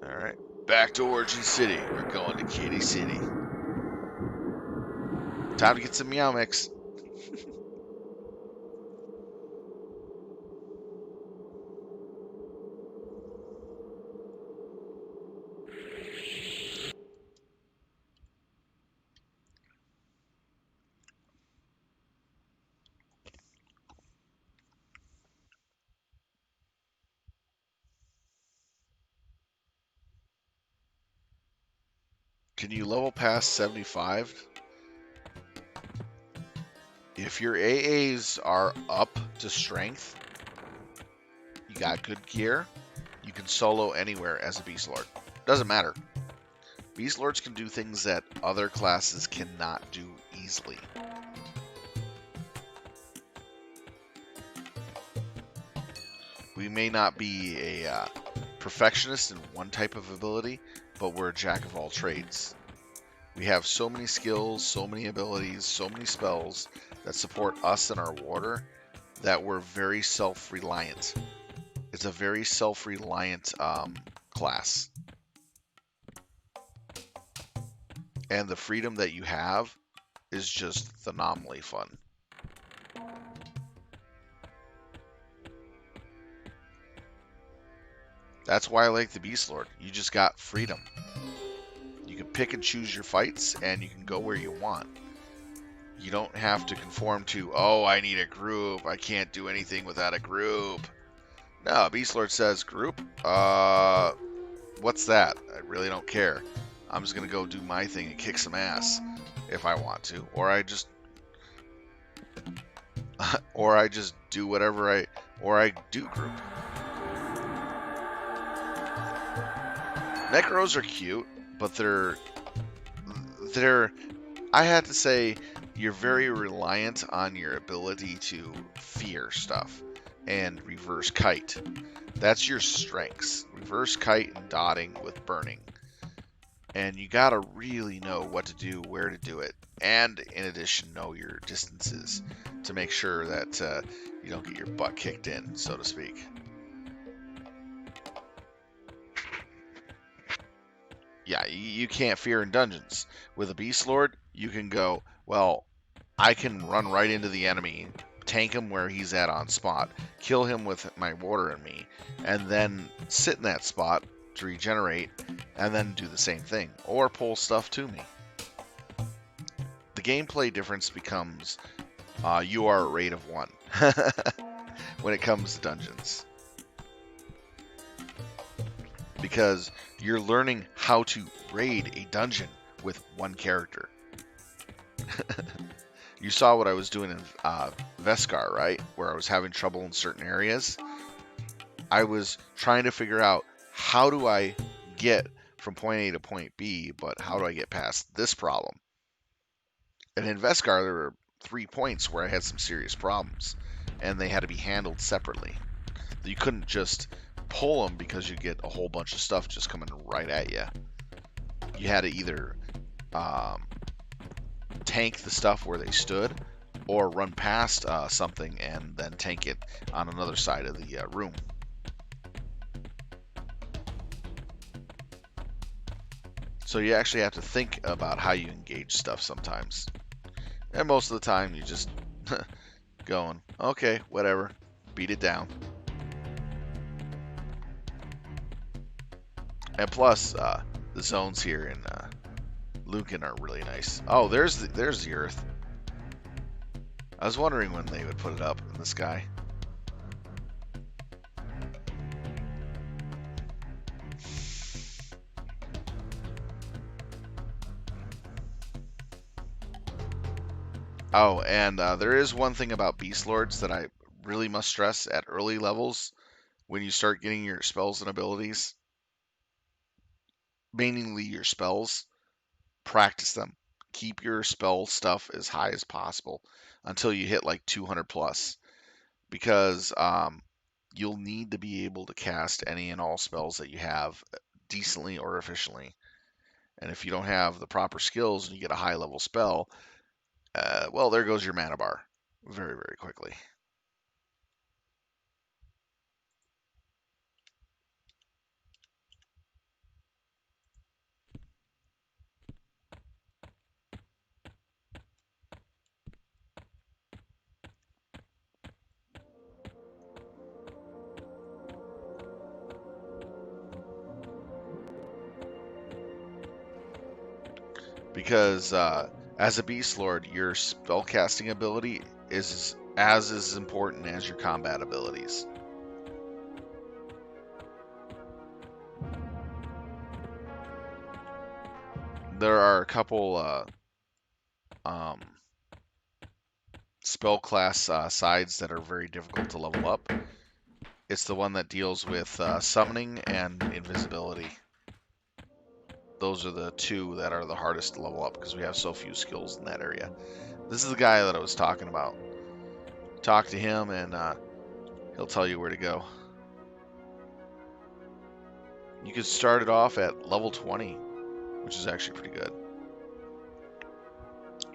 Alright, back to Origin City. We're going to Kitty City. Time to get some Meow Mix. Can you level past 75? If your AAs are up to strength, you got good gear, you can solo anywhere as a Beastlord. Doesn't matter. Beastlords can do things that other classes cannot do easily. We may not be a perfectionist in one type of ability, but we're a jack of all trades. We have so many skills, so many abilities, so many spells that support us and our water that we're very self-reliant. It's a very self-reliant class. And the freedom that you have is just phenomenally fun. That's why I like the Beastlord. You just got freedom. You can pick and choose your fights, and you can go where you want. You don't have to conform to, oh, I need a group. I can't do anything without a group. No, Beastlord says, group? What's that? I really don't care. I'm just going to go do my thing and kick some ass if I want to. Or I just do whatever I do group. Necros are cute, but they're I had to say you're very reliant on your ability to fear stuff and reverse kite. That's your strengths. Reverse kite and dotting with burning. And you gotta really know what to do, where to do it, and in addition know your distances to make sure that you don't get your butt kicked in, so to speak. Yeah, you can't fear in dungeons. With a Beastlord, you can go, well, I can run right into the enemy, tank him where he's at on spot, kill him with my water in me, and then sit in that spot, to regenerate, and then do the same thing, or pull stuff to me. The gameplay difference becomes you are a rate of 1 when it comes to dungeons. Because you're learning how to raid a dungeon with 1 character. You saw what I was doing in Veskar, right? Where I was having trouble in certain areas. I was trying to figure out, how do I get from point A to point B, but how do I get past this problem? And in Veskar, there were 3 points where I had some serious problems, and they had to be handled separately. You couldn't just pull them because you get a whole bunch of stuff just coming right at you. You had to either tank the stuff where they stood, or run past something and then tank it on another side of the room. So you actually have to think about how you engage stuff sometimes. And most of the time you just going, okay, whatever, beat it down. And plus, the zones here in Lucan are really nice. Oh, there's the Earth. I was wondering when they would put it up in the sky. Oh, and there is one thing about Beastlords that I really must stress at early levels when you start getting your spells and abilities. Mainly your spells. Practice them. Keep your spell stuff as high as possible until you hit like 200 plus. Because you'll need to be able to cast any and all spells that you have decently or efficiently. And if you don't have the proper skills and you get a high level spell, well, there goes your mana bar very, very quickly. Because as a Beastlord, your spellcasting ability is as important as your combat abilities. There are a couple spell class sides that are very difficult to level up. It's the one that deals with summoning and invisibility. Those are the 2 that are the hardest to level up because we have so few skills in that area. This is the guy that I was talking about. Talk to him and he'll tell you where to go. You could start it off at level 20, which is actually pretty good.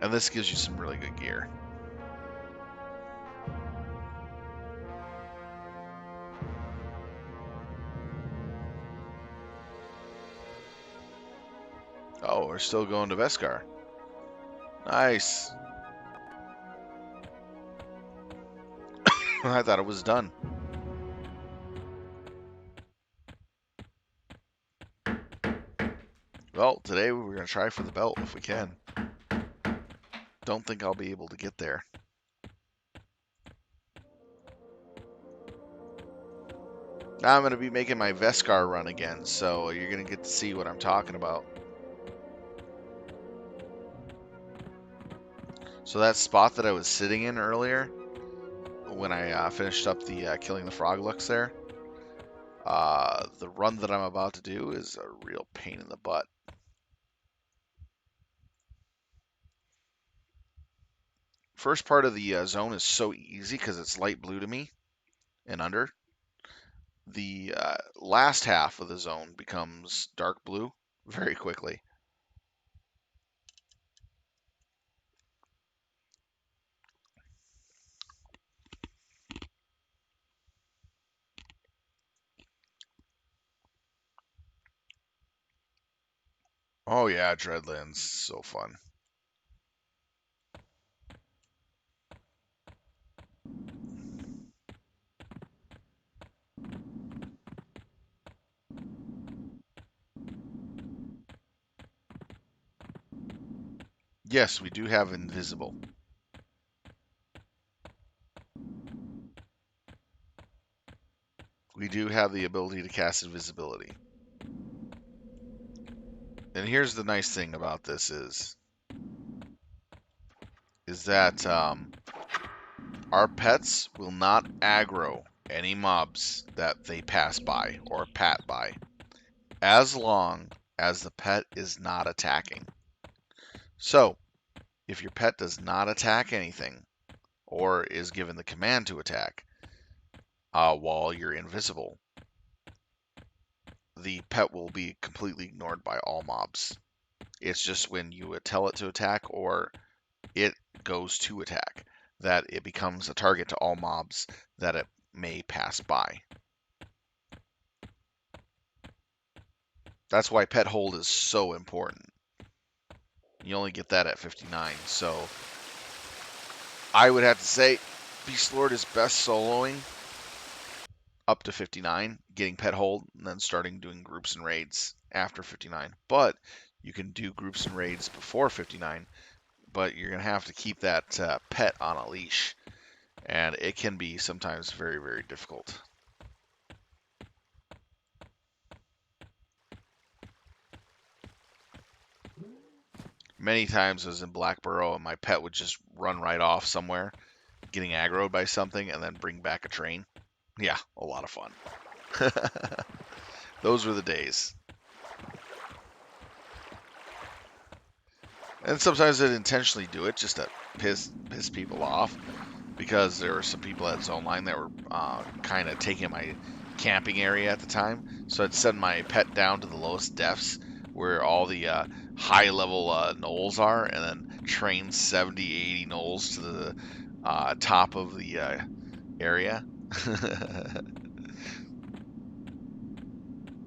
And this gives you some really good gear. Oh, we're still going to Veskar. Nice. I thought it was done. Well, today we're going to try for the belt if we can. Don't think I'll be able to get there. Now I'm going to be making my Veskar run again, so you're going to get to see what I'm talking about. So that spot that I was sitting in earlier, when I finished up the killing the frog looks there, the run that I'm about to do is a real pain in the butt. First part of the zone is so easy because it's light blue to me and under. The last half of the zone becomes dark blue very quickly. Oh yeah, Dreadlands, so fun. Yes, we do have invisible. We do have the ability to cast invisibility. And here's the nice thing about this is that our pets will not aggro any mobs that they pass by or pat by, as long as the pet is not attacking. So, if your pet does not attack anything, or is given the command to attack while you're invisible, the pet will be completely ignored by all mobs. It's just when you tell it to attack or it goes to attack that it becomes a target to all mobs that it may pass by. That's why pet hold is so important. You only get that at 59, so I would have to say Beastlord is best soloing up to 59, getting pet hold, and then starting doing groups and raids after 59. But you can do groups and raids before 59, but you're going to have to keep that pet on a leash, and it can be sometimes very, very difficult. Many times I was in Blackborough and my pet would just run right off somewhere, getting aggroed by something, and then bring back a train. Yeah, a lot of fun. Those were the days. And sometimes I'd intentionally do it just to piss people off, because there were some people at Zone Line that were kind of taking my camping area at the time. So I'd send my pet down to the lowest depths where all the high level knolls are, and then train 70, 80 knolls to the top of the area.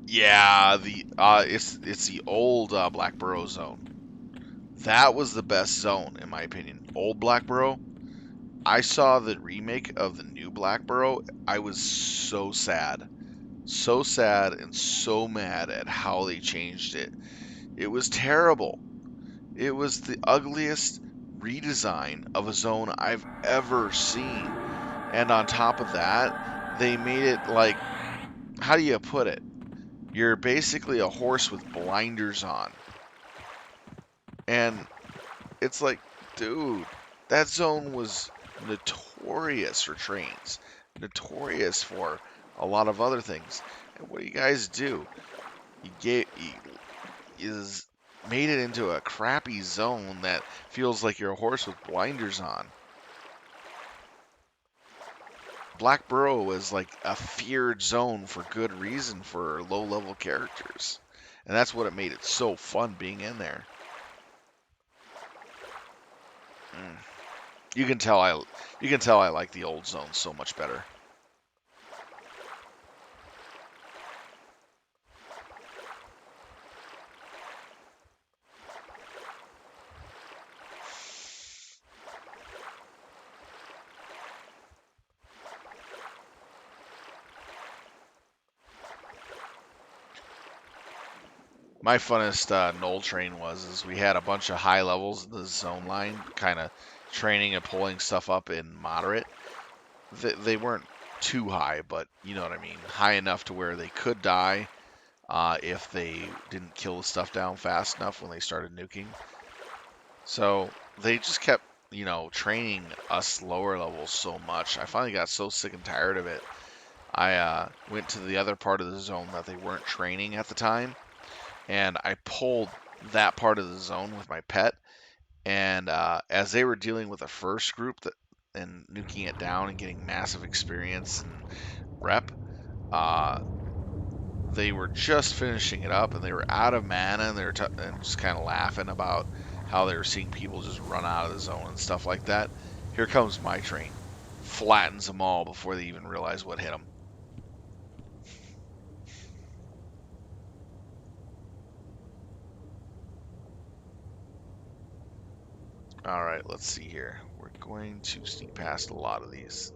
Yeah, it's the old Blackborough zone. That was the best zone in my opinion. Old Blackborough. I saw the remake of the new Blackborough. I was so sad and so mad at how they changed it. It was terrible. It was the ugliest redesign of a zone I've ever seen. And on top of that, they made it like, how do you put it? You're basically a horse with blinders on. And it's like, dude, that zone was notorious for trains, notorious for a lot of other things. And what do you guys do? You made it into a crappy zone that feels like you're a horse with blinders on. Blackborough was like a feared zone for good reason for low-level characters, and that's what it made it so fun being in there. Mm. You can tell I like the old zone so much better. My funnest Knoll train is we had a bunch of high levels in the zone line, kind of training and pulling stuff up in moderate. They weren't too high, but you know what I mean. High enough to where they could die if they didn't kill the stuff down fast enough when they started nuking. So they just kept, training us lower levels so much. I finally got so sick and tired of it. I went to the other part of the zone that they weren't training at the time, and I pulled that part of the zone with my pet. And as they were dealing with the first group and nuking it down and getting massive experience and rep, they were just finishing it up and they were out of mana, and they were and just kind of laughing about how they were seeing people just run out of the zone and stuff like that. Here comes my train, flattens them all before they even realize what hit them. All right, let's see here. We're going to sneak past a lot of these.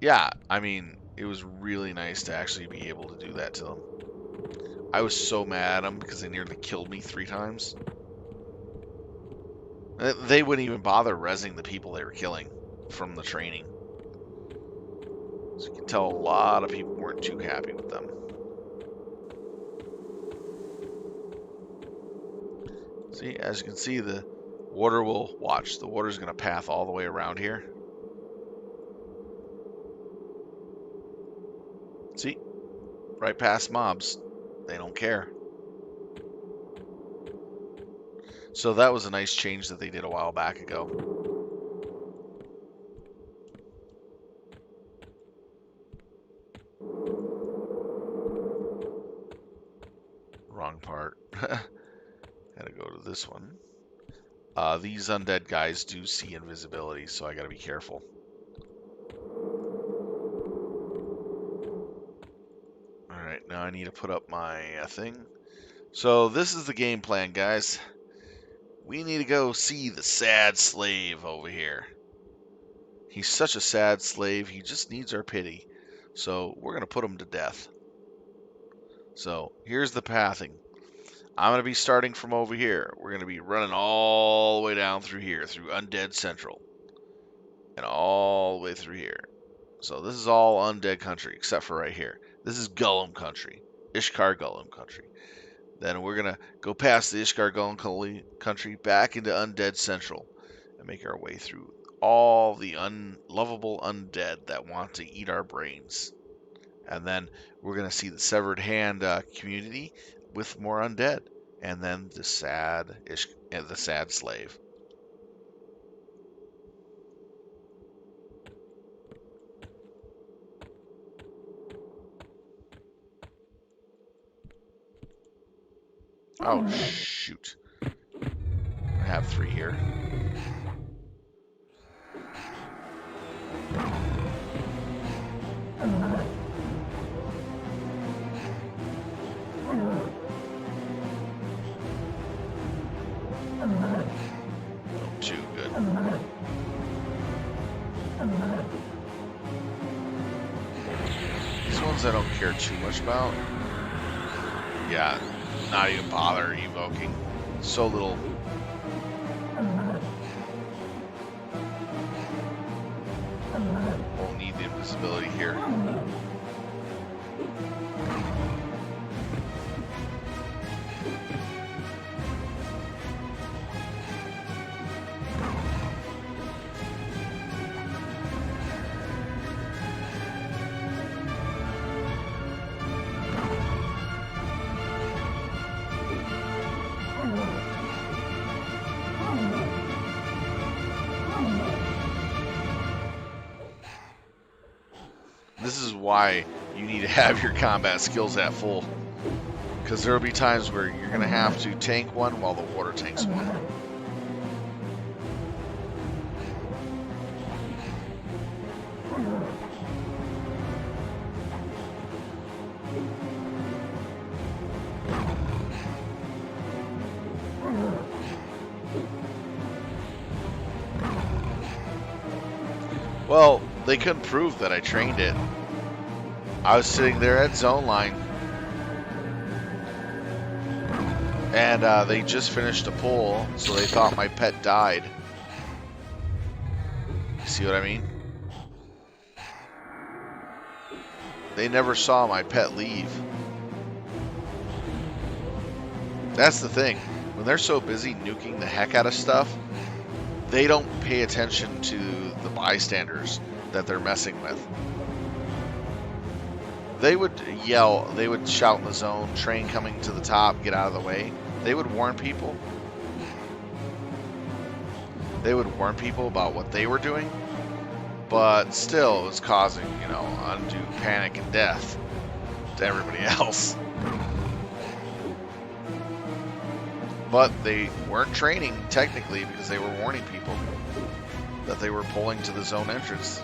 Yeah, I mean, it was really nice to actually be able to do that to them. I was so mad at them because they nearly killed me 3 times. They wouldn't even bother rezzing the people they were killing from the training. So you can tell a lot of people weren't too happy with them. See, as you can see, the water will watch. The water's going to path all the way around here. See? Right past mobs. They don't care. So that was a nice change that they did a while back ago. Wrong part. Gotta go to this one. These undead guys do see invisibility, so I gotta be careful. Alright, now I need to put up my thing. So this is the game plan, guys. We need to go see the sad slave over here. He's such a sad slave, he just needs our pity. So we're going to put him to death. So here's the pathing. I'm going to be starting from over here. We're going to be running all the way down through here, through Undead Central. And all the way through here. So this is all undead country, except for right here. This is Golem country. Ishkar Golem country. Then we're going to go past the Ishkar Golem country back into Undead Central. And make our way through all the unlovable undead that want to eat our brains. And then we're going to see the Severed Hand community with more undead. And then the sad slave. Oh, shoot. I have 3 here. Not too good. These ones I don't care too much about. Yeah, not even bother evoking. So little. Won't need the invisibility here. This is why you need to have your combat skills at full. Because there will be times where you're going to have to tank one while the water tanks one. Well, they couldn't prove that I trained it. I was sitting there at zone line. And they just finished a pull, so they thought my pet died. See what I mean? They never saw my pet leave. That's the thing. When they're so busy nuking the heck out of stuff, they don't pay attention to the bystanders that they're messing with. They would yell, they would shout in the zone, train coming to the top, get out of the way. They would warn people. They would warn people about what they were doing, but still it was causing, you know, undue panic and death to everybody else. But they weren't training, technically, because they were warning people that they were pulling to the zone entrance.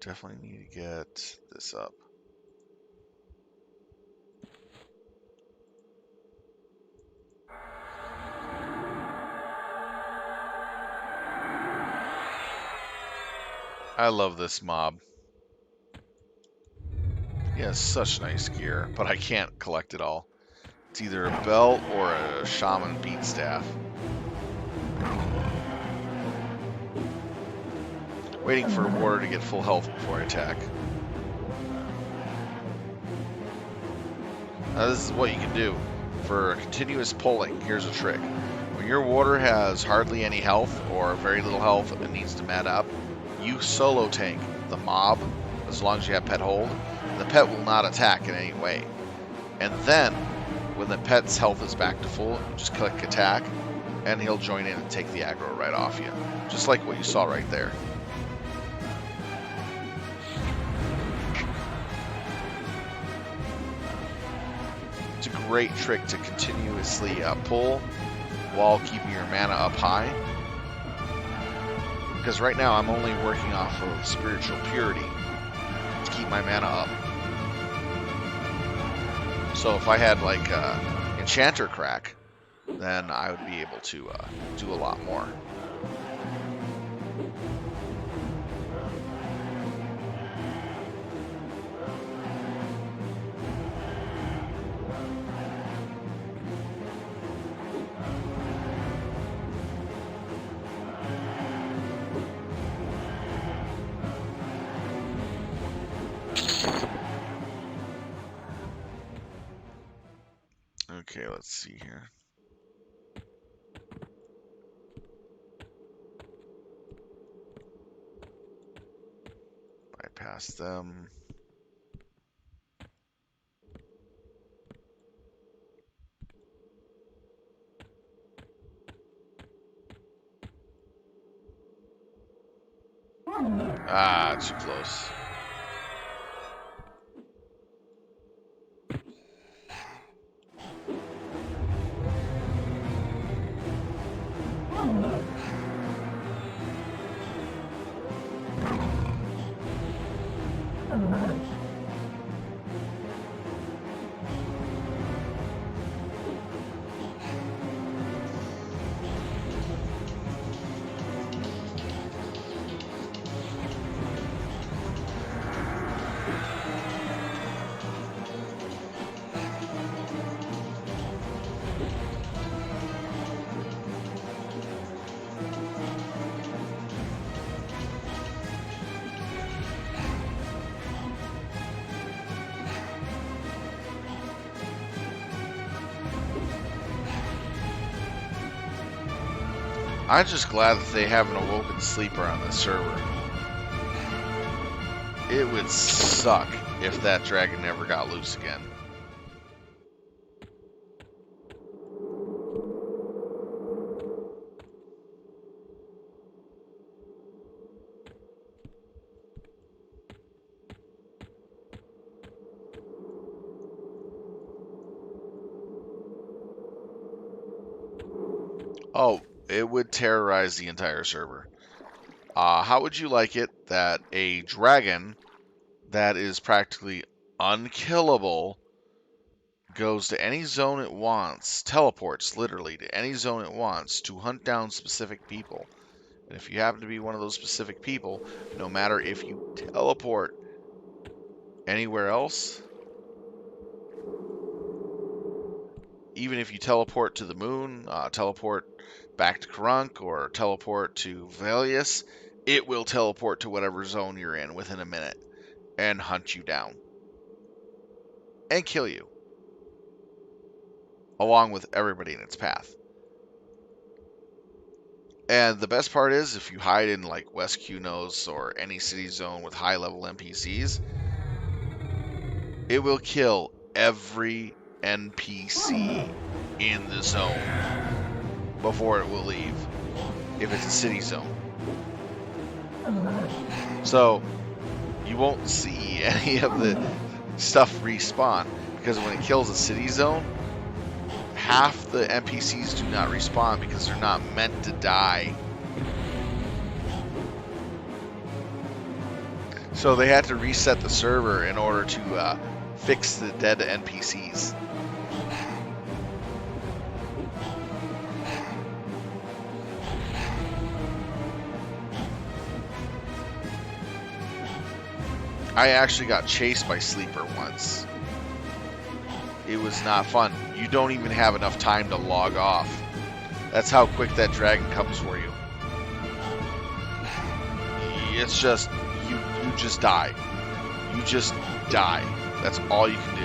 definitely need to get this up. I love this mob. He has such nice gear, but I can't collect it all. It's either a belt or a shaman beat staff. Waiting for water to get full health before I attack. Now this is what you can do. For continuous pulling, here's a trick. When your water has hardly any health or very little health and needs to mat up, you solo tank the mob as long as you have pet hold. The pet will not attack in any way. And then, when the pet's health is back to full, you just click attack, and he'll join in and take the aggro right off you. Just like what you saw right there. It's a great trick to continuously pull while keeping your mana up high. Because right now I'm only working off of spiritual purity to keep my mana up. So if I had like Enchanter Crack, then I would be able to do a lot more. Okay, let's see here. Bypass them. Ah, too close. I'm just glad that they have an awoken sleeper on this server. It would suck if that dragon never got loose again. Oh, it would terrorize the entire server. How would you like it that a dragon that is practically unkillable goes to any zone it wants, teleports literally to any zone it wants to hunt down specific people? And if you happen to be one of those specific people, no matter if you teleport anywhere else, even if you teleport to the moon, teleport back to Karunk, or teleport to Velius, it will teleport to whatever zone you're in within a minute and hunt you down and kill you, along with everybody in its path. And the best part is, if you hide in like West Cunos or any city zone with high level NPCs, it will kill every NPC in the zone before it will leave, if it's a city zone. So you won't see any of the stuff respawn, because when it kills a city zone, half the NPCs do not respawn because they're not meant to die. So they had to reset the server in order to fix the dead NPCs. I actually got chased by Sleeper once. It was not fun. You don't even have enough time to log off. That's how quick that dragon comes for you. It's just, you just die. You just die. That's all you can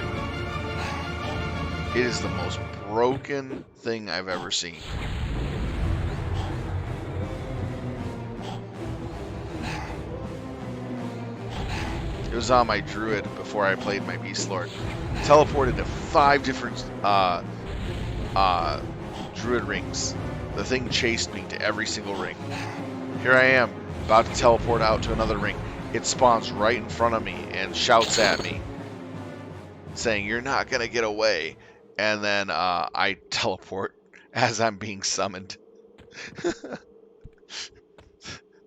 do. It is the most broken thing I've ever seen. It was on my druid before I played my Beastlord. Teleported to 5 different druid rings. The thing chased me to every single ring. Here I am, about to teleport out to another ring. It spawns right in front of me and shouts at me, saying, "You're not going to get away." And then I teleport as I'm being summoned.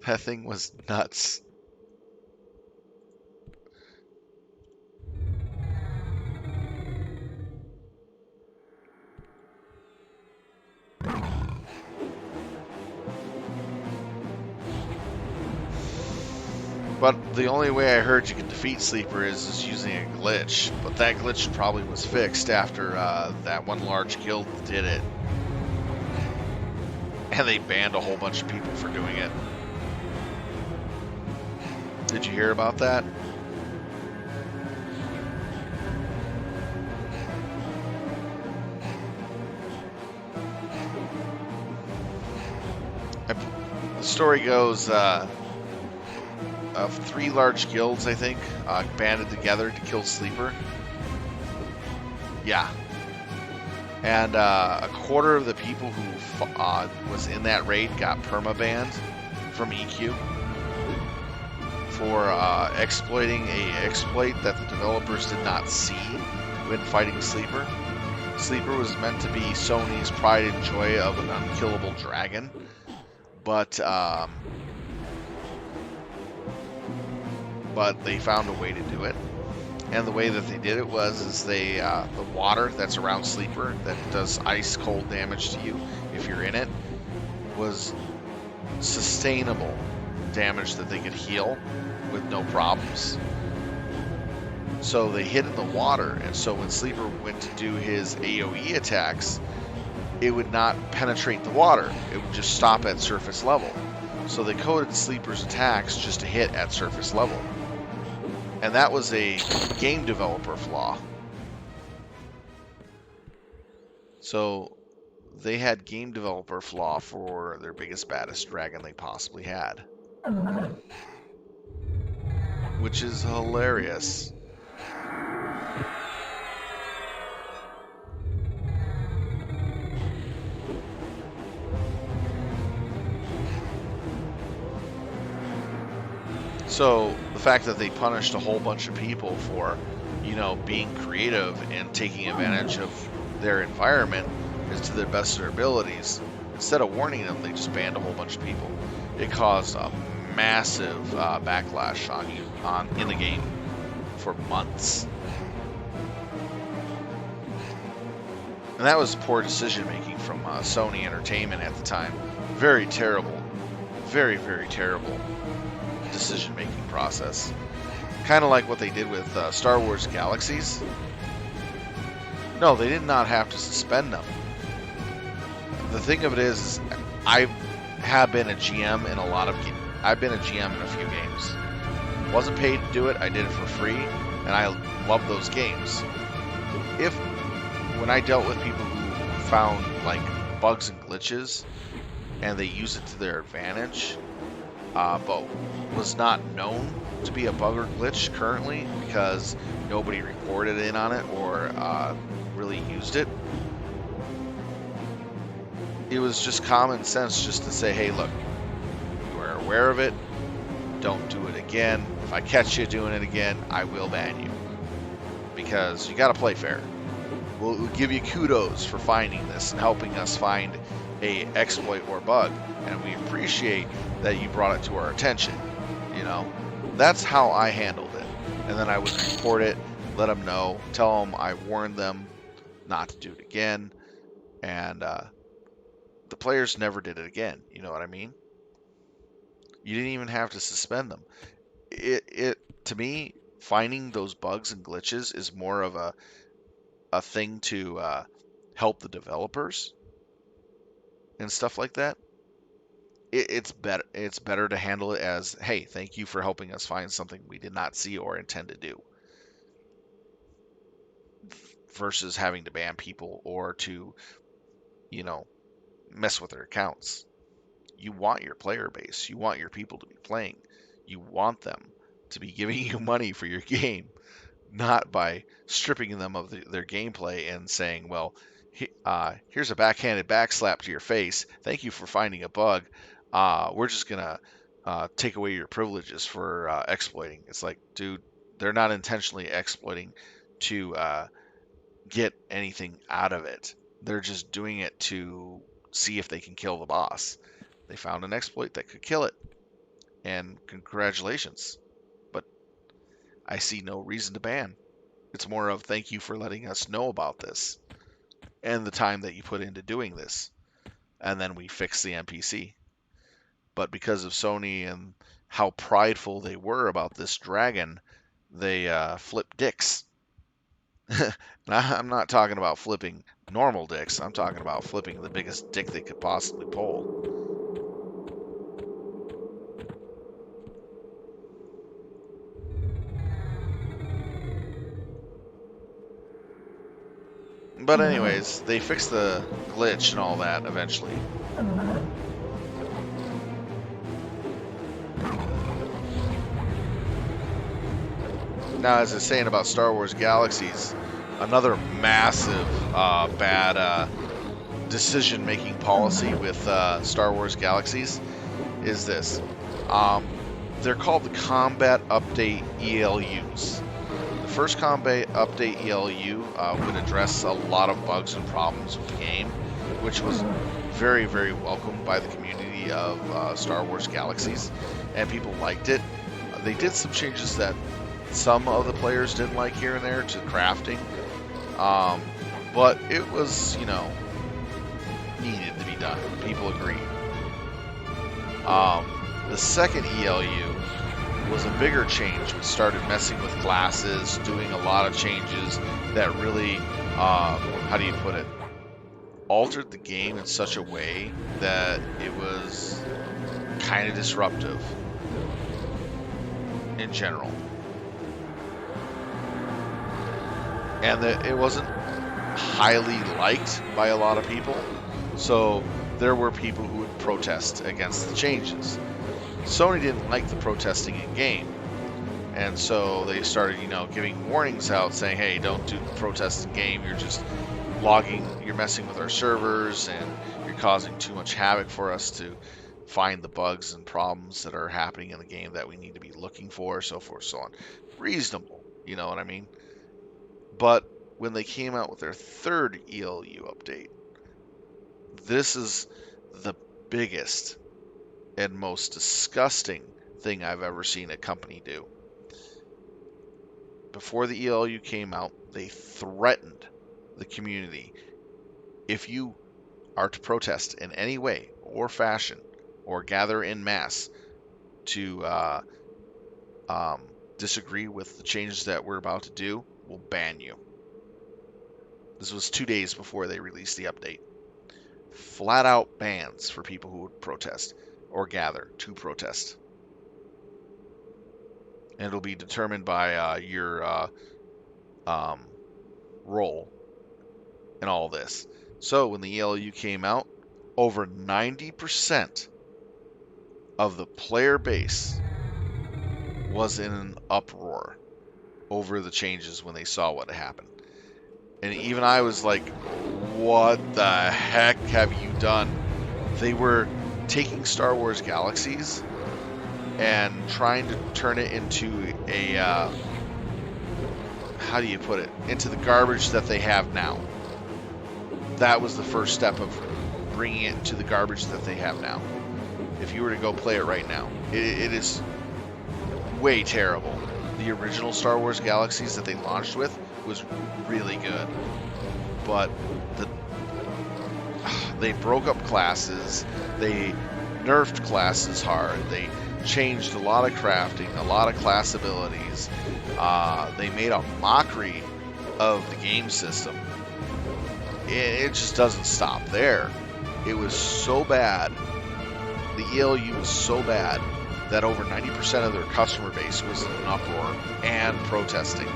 That thing was nuts. But the only way I heard you could defeat Sleeper is using a glitch. But that glitch probably was fixed after that one large guild did it. And they banned a whole bunch of people for doing it. Did you hear about that? The story goes, of 3 large guilds, I think, banded together to kill Sleeper. Yeah. And a quarter of the people who was in that raid got permabanned from EQ for exploiting a exploit that the developers did not see when fighting Sleeper. Sleeper was meant to be Sony's pride and joy of an unkillable dragon, but they found a way to do it. And the way that they did it was they the water that's around Sleeper that does ice cold damage to you if you're in it was sustainable damage that they could heal with no problems. So they hid in the water, and so when Sleeper went to do his AoE attacks, it would not penetrate the water. It would just stop at surface level. So they coded Sleeper's attacks just to hit at surface level. And that was a game developer flaw. So they had game developer flaw for their biggest, baddest dragon they possibly had. Which is hilarious. So the fact that they punished a whole bunch of people for, being creative and taking advantage of their environment is to the best of their abilities. Instead of warning them, they just banned a whole bunch of people. It caused a massive backlash in the game for months. And that was poor decision making from Sony Entertainment at the time. Very terrible. Very, very terrible decision-making process. Kind of like what they did with Star Wars Galaxies. No, they did not have to suspend them. The thing of it is I have been a GM in a lot of games. I've been a GM in a few games. Wasn't paid to do it. I did it for free, and I love those games. When I dealt with people who found like bugs and glitches, and they use it to their advantage, but was not known to be a bug or glitch currently because nobody reported in on it or really used it. It was just common sense just to say, hey, look, you are aware of it, don't do it again. If I catch you doing it again, I will ban you. Because you got to play fair. We'll give you kudos for finding this and helping us find a exploit or bug, and we appreciate that you brought it to our attention. That's how I handled it. And then I would report it, let them know, tell them I warned them not to do it again, and the players never did it again. You know what I mean? You didn't even have to suspend them. It to me, finding those bugs and glitches is more of a thing to help the developers and stuff like that. It's better. It's better to handle it as, hey, thank you for helping us find something we did not see or intend to do, versus having to ban people or to, you know, mess with their accounts. You want your player base. You want your people to be playing. You want them to be giving you money for your game, not by stripping them of their gameplay and saying, well, here's a backhanded backslap to your face. Thank you for finding a bug. We're just going to take away your privileges for exploiting. It's like, dude, they're not intentionally exploiting to get anything out of it. They're just doing it to see if they can kill the boss. They found an exploit that could kill it, and congratulations. But I see no reason to ban. It's more of thank you for letting us know about this and the time that you put into doing this. And then we fix the NPC. But because of Sony and how prideful they were about this dragon, they flipped dicks. I'm not talking about flipping normal dicks. I'm talking about flipping the biggest dick they could possibly pull. But anyways, they fixed the glitch and all that eventually. Now, as I was saying about Star Wars Galaxies, another massive bad decision-making policy with Star Wars Galaxies is this. They're called the Combat Update ELUs. The first Combat Update ELU would address a lot of bugs and problems with the game, which was very, very welcomed by the community of Star Wars Galaxies, and people liked it. They did some changes that some of the players didn't like here and there to crafting, but it was, needed to be done. People agreed. The second ELU was a bigger change. We started messing with classes, doing a lot of changes that really, how do you put it, altered the game in such a way that it was kind of disruptive in general. And that it wasn't highly liked by a lot of people, so there were people who would protest against the changes. Sony didn't like the protesting in game, and so they started, giving warnings out saying, hey, don't do protest in game, you're just logging, you're messing with our servers, and you're causing too much havoc for us to find the bugs and problems that are happening in the game that we need to be looking for, so forth, so on. Reasonable, you know what I mean? But when they came out with their third ELU update, this is the biggest and most disgusting thing I've ever seen a company do. Before the ELU came out, they threatened the community. If you are to protest in any way or fashion or gather in mass to disagree with the changes that we're about to do, we'll ban you. This was 2 days before they released the update. Flat out bans for people who would protest or gather to protest. And it'll be determined by your role in all this. So when the ELU came out, over 90% of the player base was in an uproar over the changes when they saw what happened. And even I was like, what the heck have you done? They were taking Star Wars Galaxies and trying to turn it into a, how do you put it, into the garbage that they have now. That was the first step of bringing it to the garbage that they have now. If you were to go play it right now, it is way terrible. The original Star Wars Galaxies that they launched with was really good, but they broke up classes, they nerfed classes hard, they changed a lot of crafting, a lot of class abilities. They made a mockery of the game system. It just doesn't stop there. It was so bad. The ELU was so bad that over 90% of their customer base was in an uproar and protesting.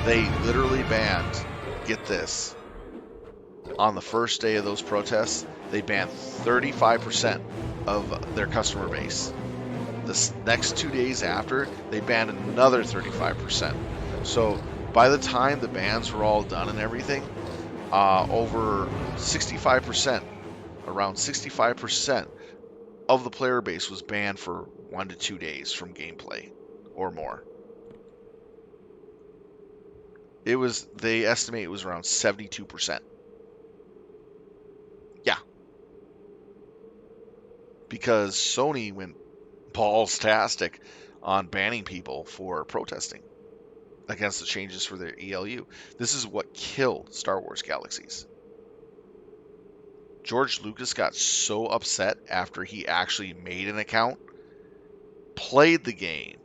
They literally banned, get this, on the first day of those protests, they banned 35% of their customer base. The next 2 days after, they banned another 35%. So by the time the bans were all done and everything, over 65%, around 65% of the player base was banned for 1 to 2 days from gameplay or more. They estimate it was around 72%. Yeah. Because Sony went balls-tastic on banning people for protesting against the changes for their ELU. This is what killed Star Wars Galaxies. George Lucas got so upset after he actually made an account, played the game,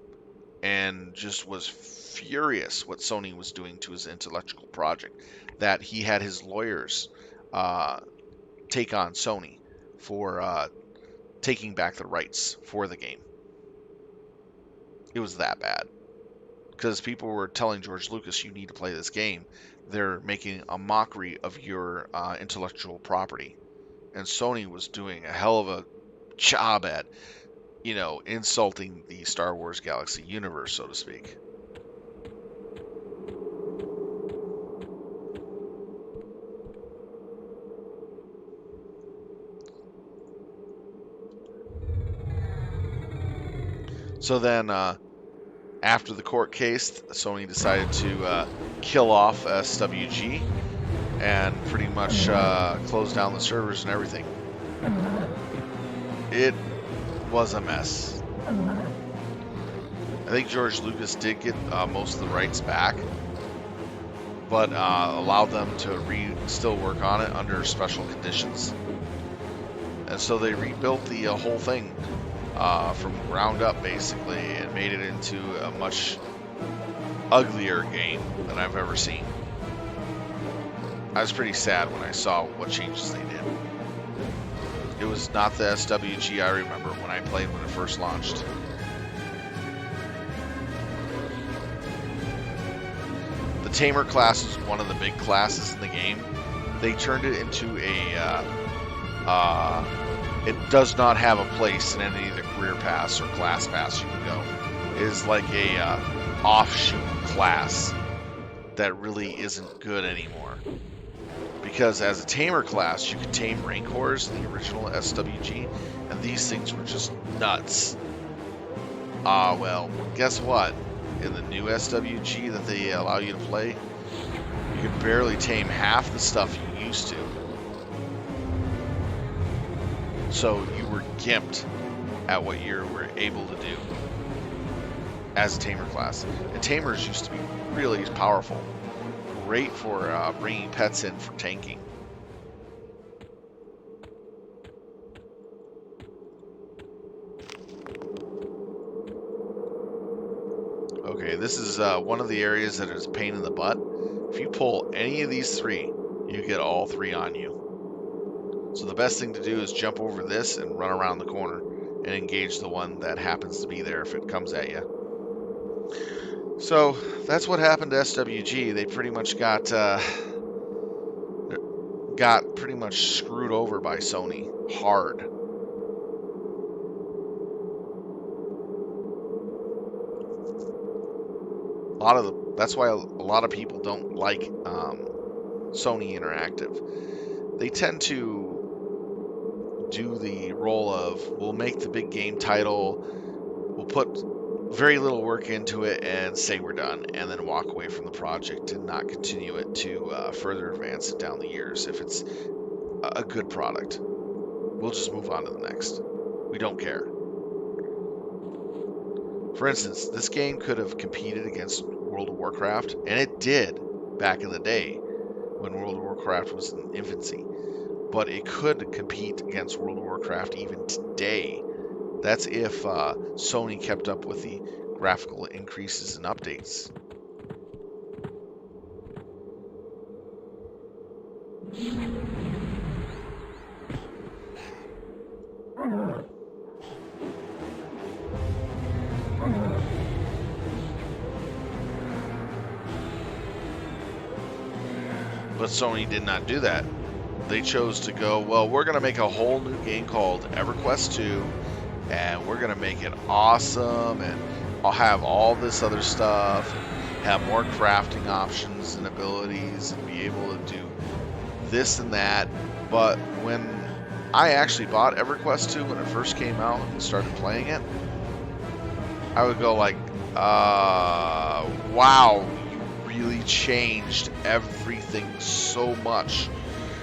and just was furious what Sony was doing to his intellectual project, that he had his lawyers take on Sony for taking back the rights for the game. It was that bad. Because people were telling George Lucas, you need to play this game. They're making a mockery of your intellectual property. And Sony was doing a hell of a job at, insulting the Star Wars Galaxy universe, so to speak. So then, after the court case, Sony decided to kill off SWG and pretty much close down the servers and everything. It was a mess. I think George Lucas did get most of the rights back, but allowed them to still work on it under special conditions. And so they rebuilt the whole thing from ground up, basically, and made it into a much uglier game than I've ever seen. I was pretty sad when I saw what changes they did. It was not the SWG I remember when I played when it first launched. The Tamer class was one of the big classes in the game. They turned it into it does not have a place in any of the career paths or class paths you can go. It is like a offshoot class that really isn't good anymore. Because as a tamer class, you could tame Rancors in the original SWG, and these things were just nuts. Well, guess what? In the new SWG that they allow you to play, you can barely tame half the stuff you used to. So you were gimped at what you were able to do as a tamer class. And tamers used to be really powerful. Great for bringing pets in for tanking. Okay, this is one of the areas that is a pain in the butt. If you pull any of these three, you get all three on you. So the best thing to do is jump over this and run around the corner and engage the one that happens to be there if it comes at you. So that's what happened to SWG. They pretty much got pretty much screwed over by Sony hard. That's why a lot of people don't like Sony Interactive. They tend to do the role of, we'll make the big game title, we'll put very little work into it and say we're done, and then walk away from the project and not continue it to further advance it down the years. If it's a good product, we'll just move on to the next. We don't care. For instance, this game could have competed against World of Warcraft, and it did back in the day when World of Warcraft was in infancy. But it could compete against World of Warcraft even today. That's if Sony kept up with the graphical increases and updates. But Sony did not do that. They chose to go, well, we're going to make a whole new game called EverQuest 2, and we're going to make it awesome, and I'll have all this other stuff, have more crafting options and abilities, and be able to do this and that. But when I actually bought EverQuest 2 when it first came out and started playing it, I would go like, wow, you really changed everything so much.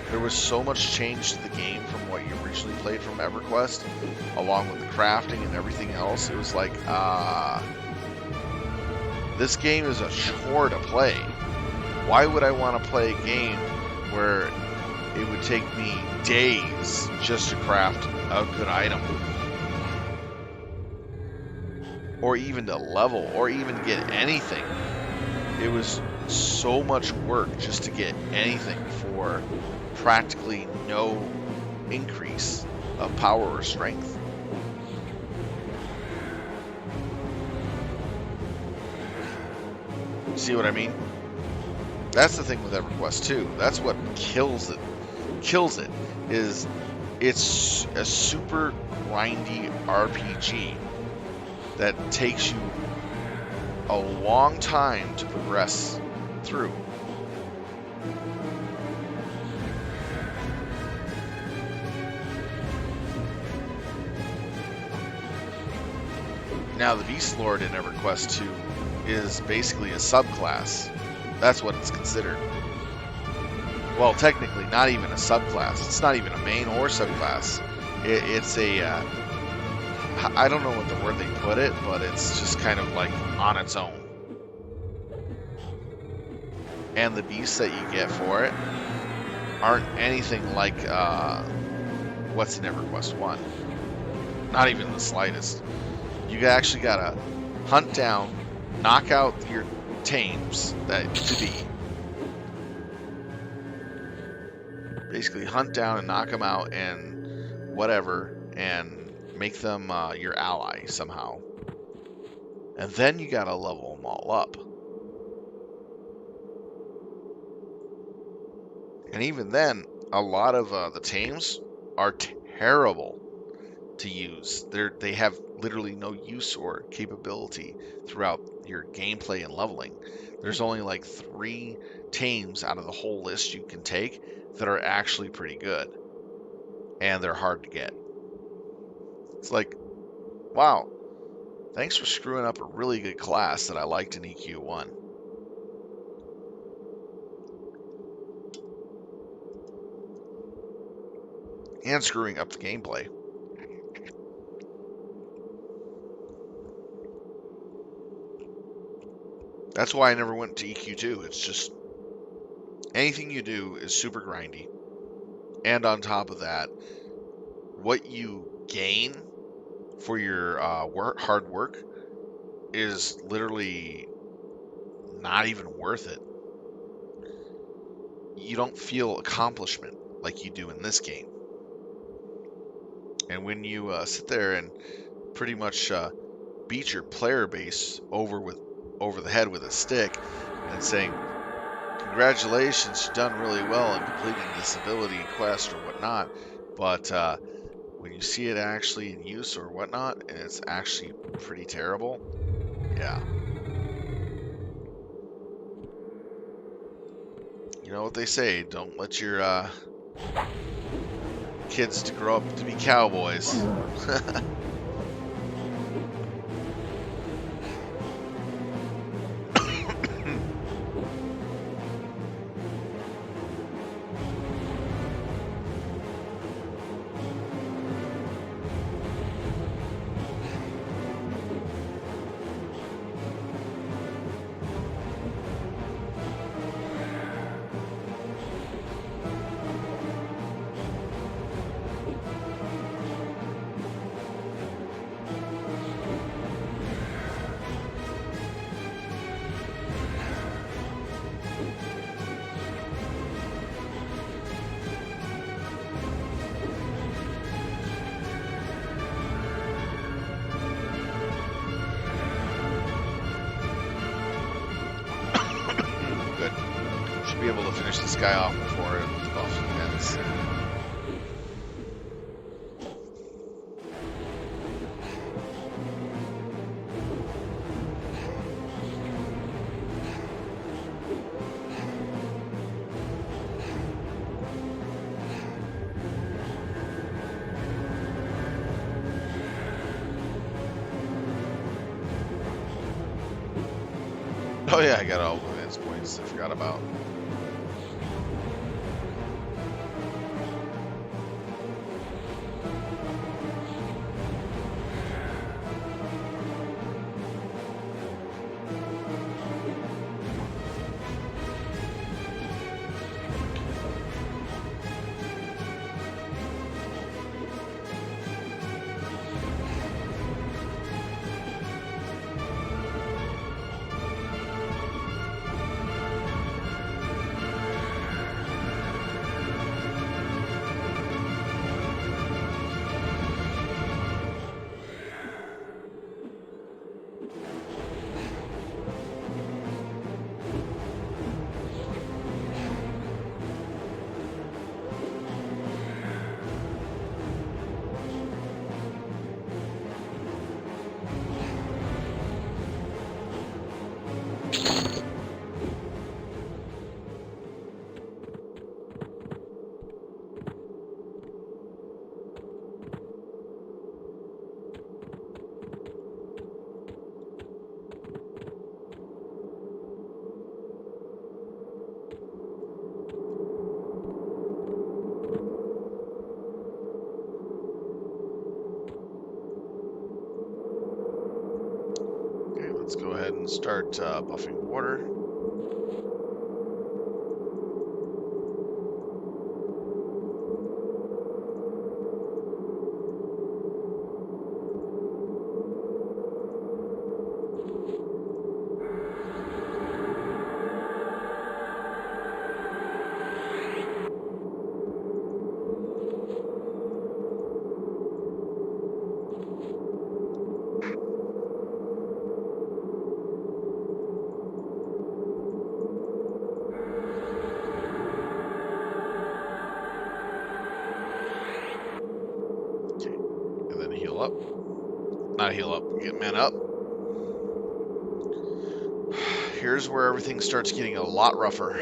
There was so much change to the game from what you originally played from EverQuest, along with the crafting and everything else. It was like, this game is a chore to play. Why would I want to play a game where it would take me days just to craft a good item? Or even to level, or even get anything. It was so much work just to get anything for practically no increase of power or strength. See what I mean? That's the thing with EverQuest 2. That's what kills it. Is it's a super grindy RPG that takes you a long time to progress through. Now, the Beastlord in EverQuest 2 is basically a subclass. That's what it's considered. Well, technically, not even a subclass. It's not even a main or subclass. It's a... I don't know what the word they put it, but it's just kind of like on its own. And the beasts that you get for it aren't anything like what's in EverQuest 1. Not even the slightest. You actually gotta hunt down, knock out your tames that to be. Basically hunt down and knock them out and whatever, and make them your ally somehow. And then you gotta level them all up. And even then, a lot of the tames are terrible to use. They have literally no use or capability throughout your gameplay and leveling. There's only like 3 tames out of the whole list you can take that are actually pretty good. And they're hard to get. It's like, wow, thanks for screwing up a really good class that I liked in EQ1. And screwing up the gameplay. That's why I never went to EQ2. It's just, anything you do is super grindy. And on top of that, what you gain for your hard work is literally not even worth it. You don't feel accomplishment like you do in this game. And when you sit there and pretty much beat your player base over the head with a stick and saying, congratulations, you've done really well in completing this ability quest or whatnot, but when you see it actually in use or whatnot, and it's actually pretty terrible, yeah. You know what they say, don't let your kids to grow up to be cowboys. Should be able to finish this guy off before the buff ends. Oh yeah, I got all the advance points I forgot about. Let's go ahead and start buffing water. Up. Not heal up, get man up. Here's where everything starts getting a lot rougher.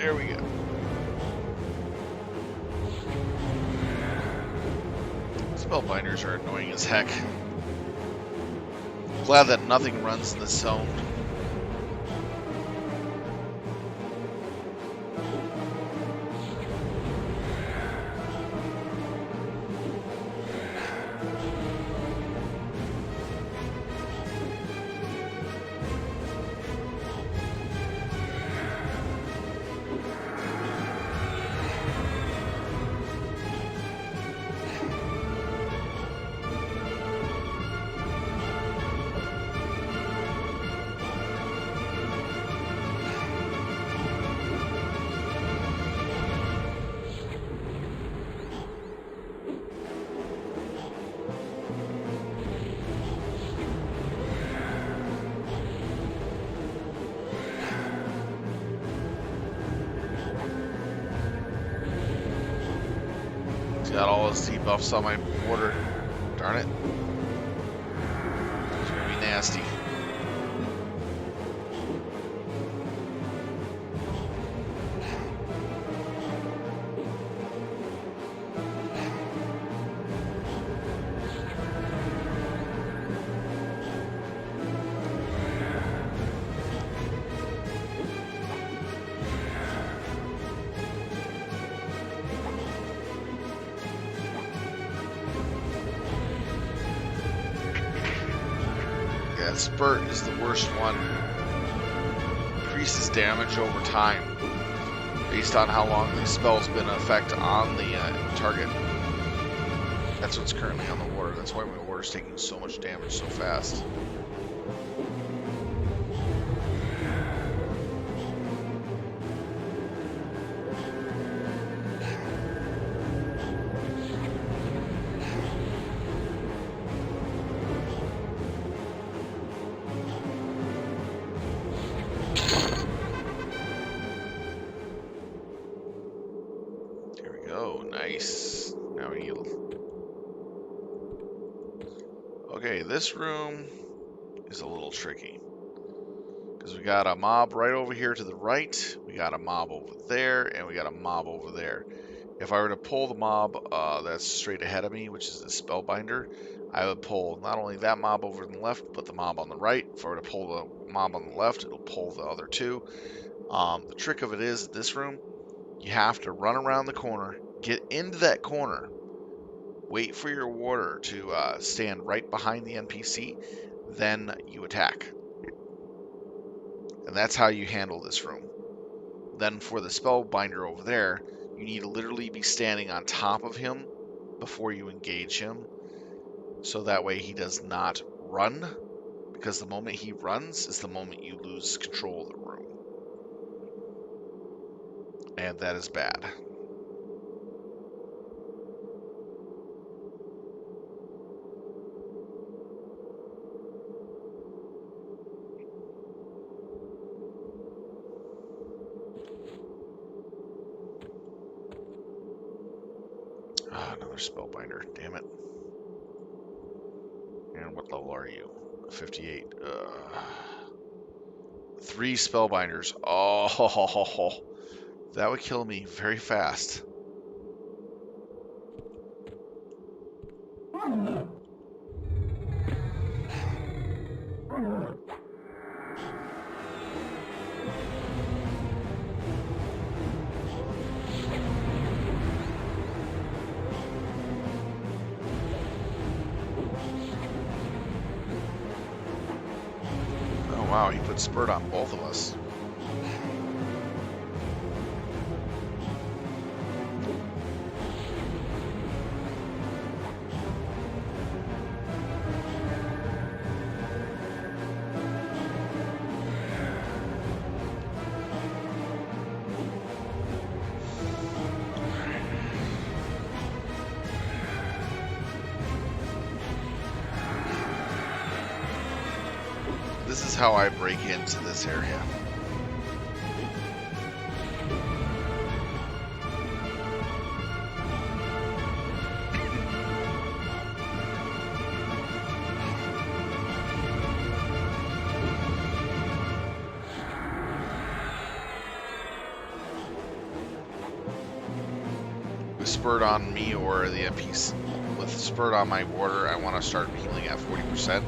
There we go. Spellbinders are annoying as heck. Glad that nothing runs in this zone. Got all his debuffs on my border. Darn it. It's gonna be nasty. That spurt is the worst one. Increases damage over time based on how long the spell's been in effect on the target. That's what's currently on the water. That's why my water's taking so much damage so fast. Nice. Now we need... Okay, this room is a little tricky. Because we got a mob right over here to the right, we got a mob over there, and we got a mob over there. If I were to pull the mob that's straight ahead of me, which is the Spellbinder, I would pull not only that mob over on the left, but the mob on the right. If I were to pull the mob on the left, it'll pull the other two. The trick of it is, this room, you have to run around the corner, get into that corner, wait for your warder to stand right behind the NPC, then you attack. And that's how you handle this room. Then for the Spellbinder over there, you need to literally be standing on top of him before you engage him, so that way he does not run, because the moment he runs is the moment you lose control of the room. And that is bad. Another Spellbinder, damn it. And what level are you? 58. 3 Spellbinders. Oh, that would kill me very fast. Wow, he put spurt on both of us. This is how I break into this area. With spurt on me or the NPC, with spurt on my warder, I want to start healing at 40%.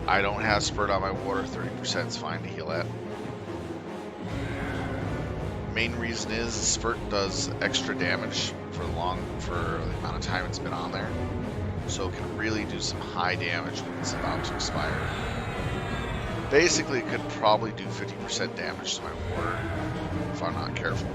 I don't have spurt on my water, 30% is fine to heal at. Main reason is spurt does extra damage for the amount of time it's been on there, so it can really do some high damage when it's about to expire. Basically, it could probably do 50% damage to my water if I'm not careful.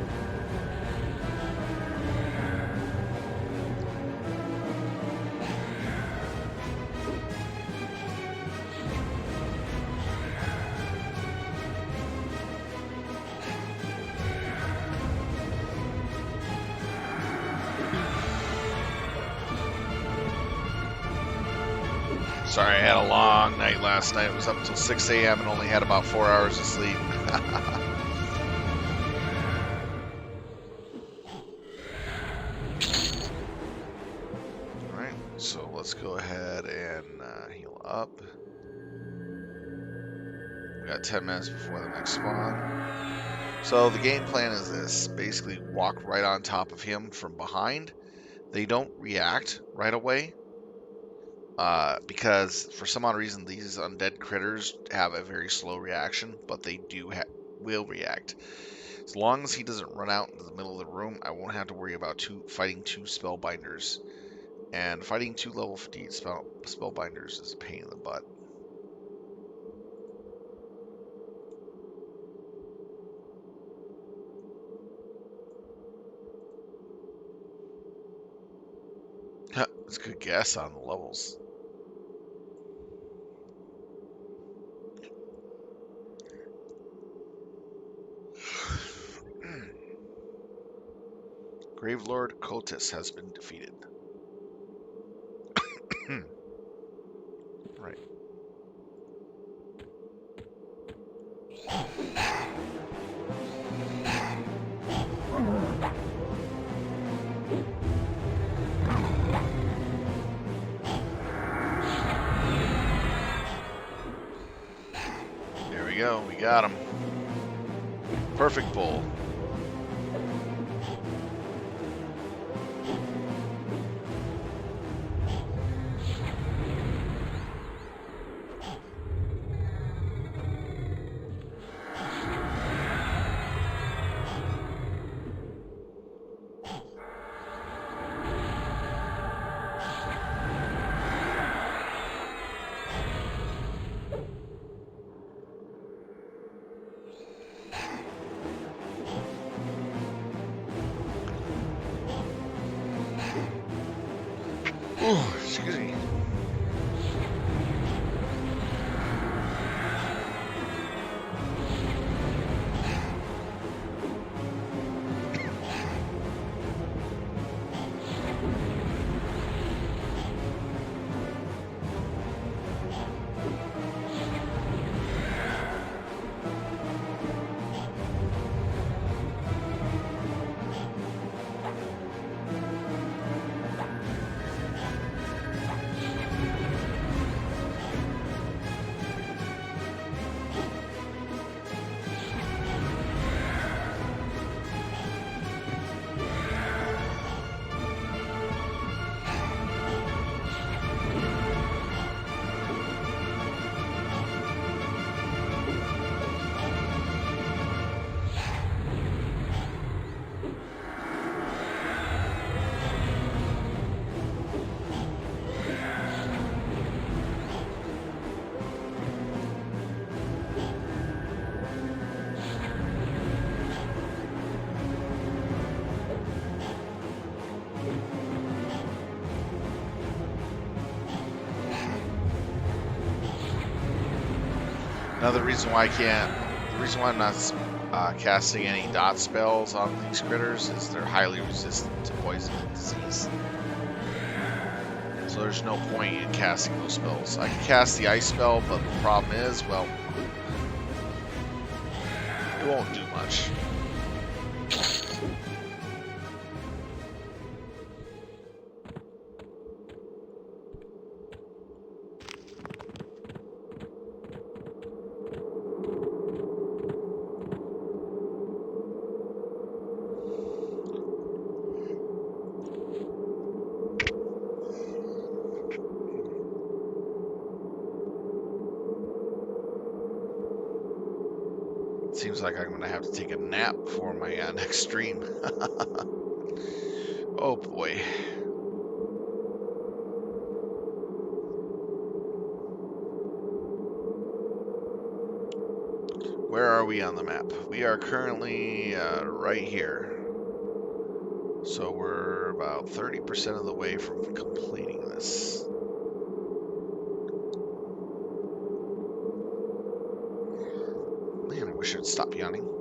Sorry, I had a long night last night. It was up until 6 a.m. and only had about 4 hours of sleep. Alright, so let's go ahead and heal up. We got 10 minutes before the next spawn. So the game plan is this. Basically walk right on top of him from behind. They don't react right away. Because for some odd reason these undead critters have a very slow reaction, but they will react. As long as he doesn't run out into the middle of the room, I won't have to worry about fighting 2 Spellbinders. And fighting 2 level 58 Spellbinders is a pain in the butt. That's a good guess on the levels. Gravelord Kotis has been defeated. Right. There we go. We got him. Perfect bull. Ooh, excuse me. Another reason why the reason why I'm not casting any dot spells on these critters is they're highly resistant to poison and disease. So there's no point in casting those spells. I can cast the ice spell, but the problem is, well, it won't do much. Seems like I'm going to have to take a nap before my next stream. Oh boy. Where are we on the map? We are currently right here. So we're about 30% of the way from completing this. Man, I wish it would stop yawning.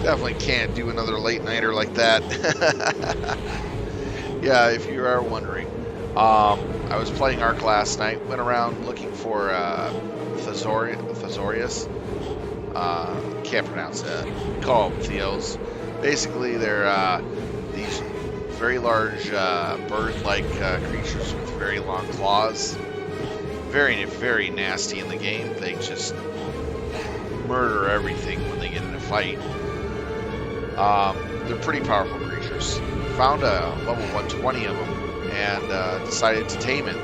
Definitely can't do another late nighter like that. Yeah, if you are wondering. I was playing Ark last night, went around looking for Thesaurus. Can't pronounce it. Call them Theos. Basically, they're these very large bird-like creatures with very long claws. Very, very nasty in the game. They just murder everything when they get in a fight. fight. They're pretty powerful creatures. Found a level 120 of them and decided to tame it.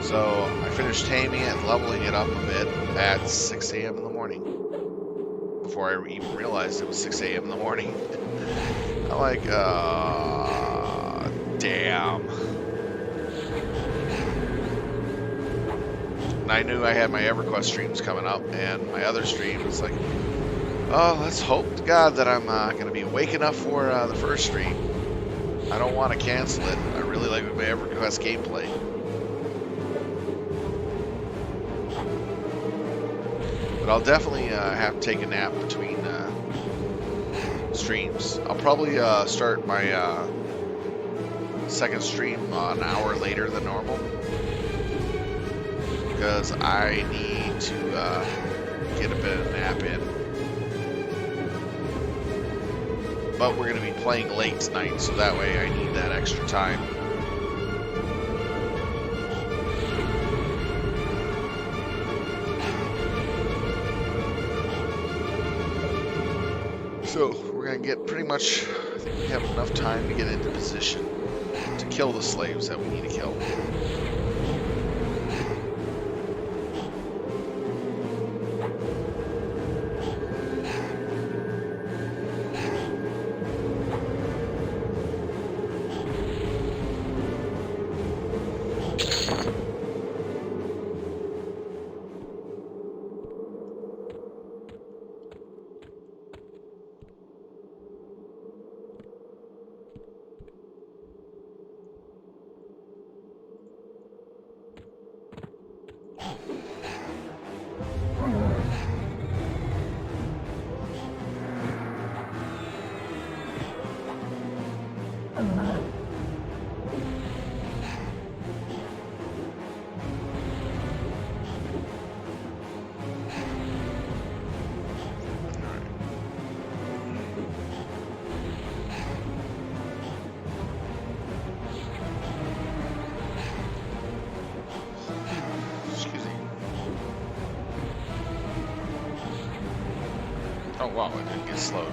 So I finished taming it and leveling it up a bit at 6 a.m. in the morning. Before I even realized it was 6 a.m. in the morning. I'm like, damn. And I knew I had my EverQuest streams coming up, and my other stream was like, oh, let's hope to God that I'm going to be awake enough for the first stream. I don't want to cancel it. I really like my EverQuest gameplay. But I'll definitely have to take a nap between streams. I'll probably start my second stream an hour later than normal. Because I need to get a bit of a nap in. But we're going to be playing late tonight, so that way I need that extra time. So we're going to get pretty much, I think we have enough time to get into position to kill the slaves that we need to kill. Oh wow, it didn't get slowed.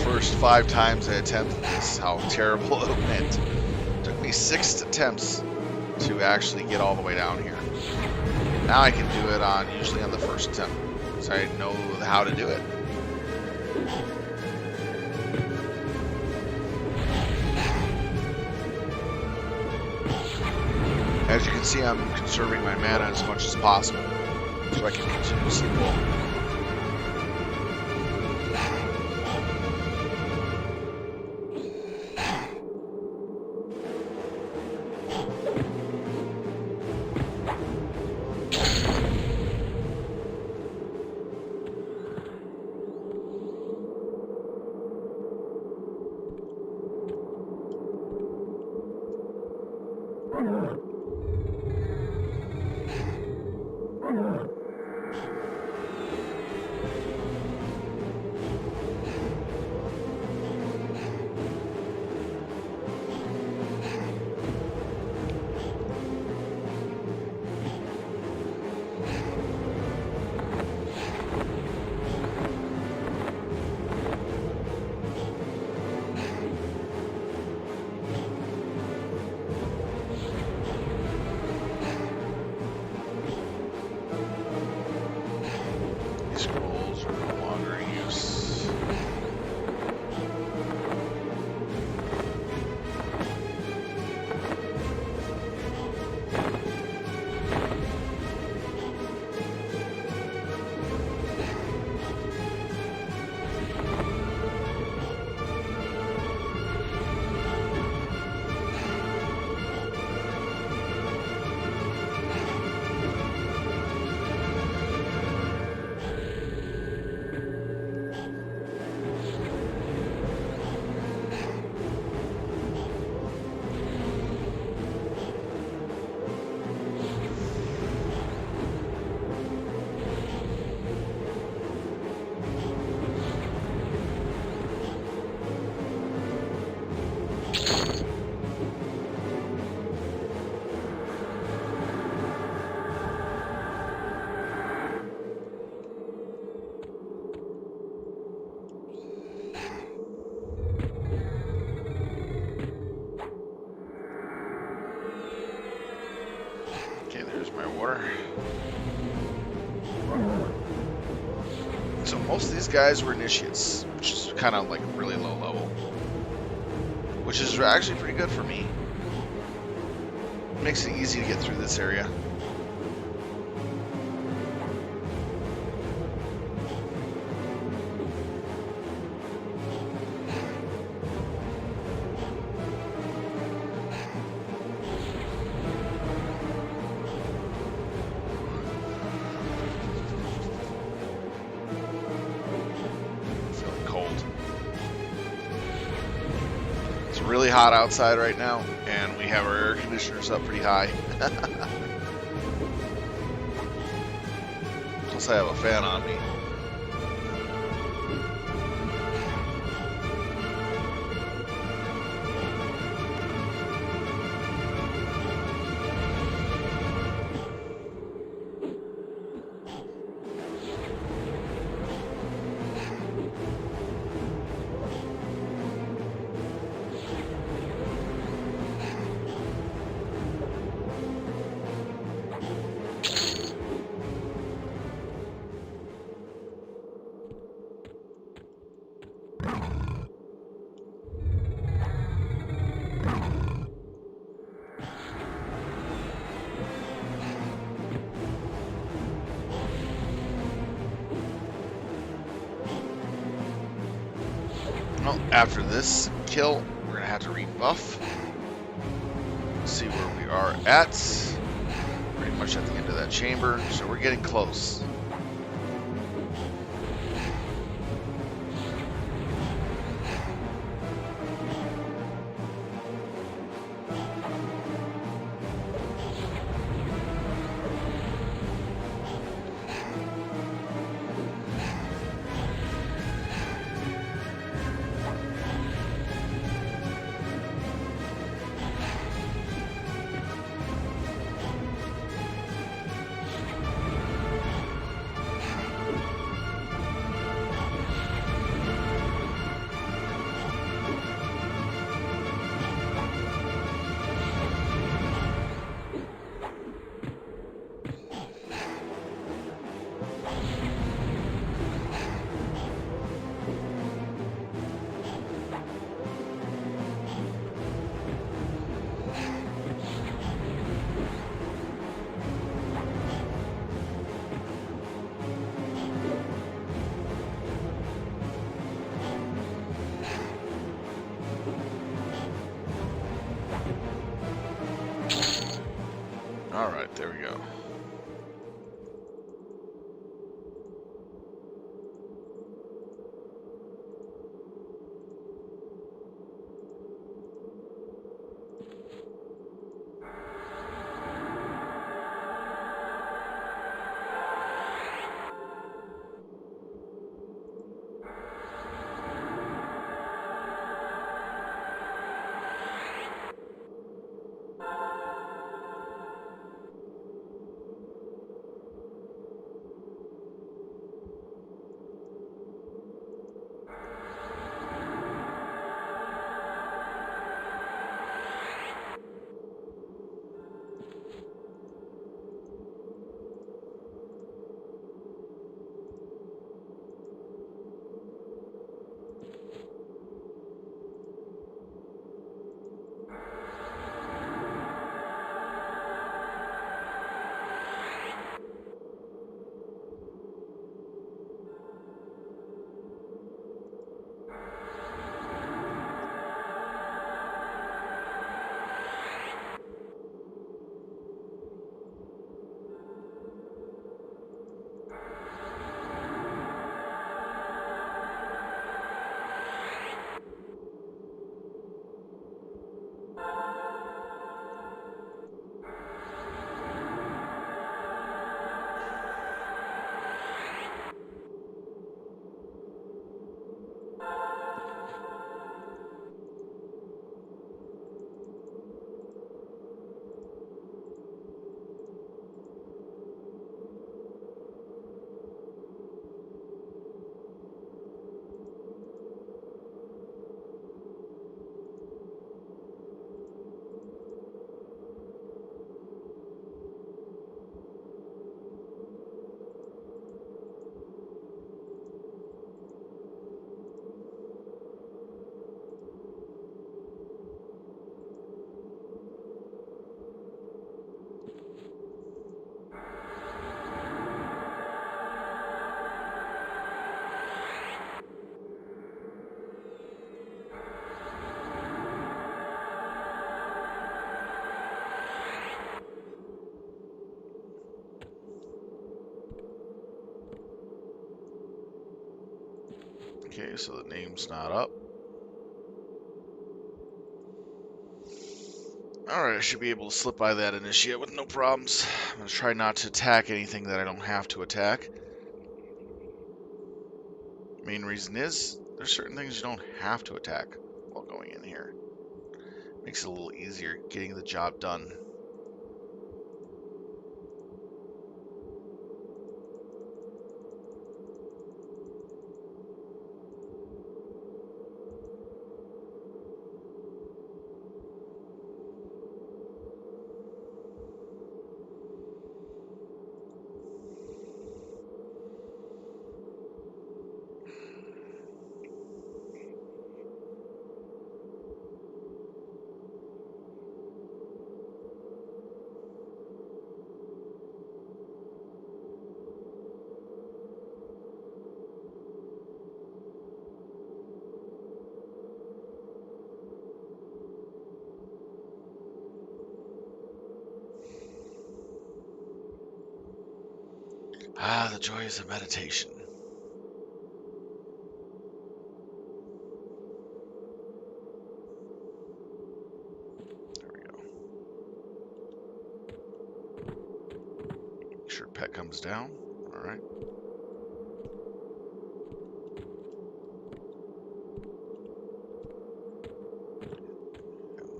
First 5 times I attempted this, how terrible it went. It took me 6 attempts to actually get all the way down here. Now I can do it usually on the first attempt, so I know how to do it. As you can see, I'm conserving my mana as much as possible, so I can continuously pull. These scrolls are no longer in use. Okay, there's my water. So most of these guys were initiates, which is kind of like really low level, which is actually pretty good for me. Makes it easy to get through this area. Feeling cold. It's really hot outside right now, and we have our air conditioners up pretty high. Plus I have a fan on me. Well, after this kill, we're gonna have to rebuff. See where we are at. Pretty much at the end of that chamber, so we're getting close. Alright, there we go. Okay, so the name's not up. Alright, I should be able to slip by that initiate with no problems. I'm going to try not to attack anything that I don't have to attack. Main reason is, there's certain things you don't have to attack while going in here. Makes it a little easier getting the job done. Ah, the joys of meditation. There we go. Make sure pet comes down. Alright.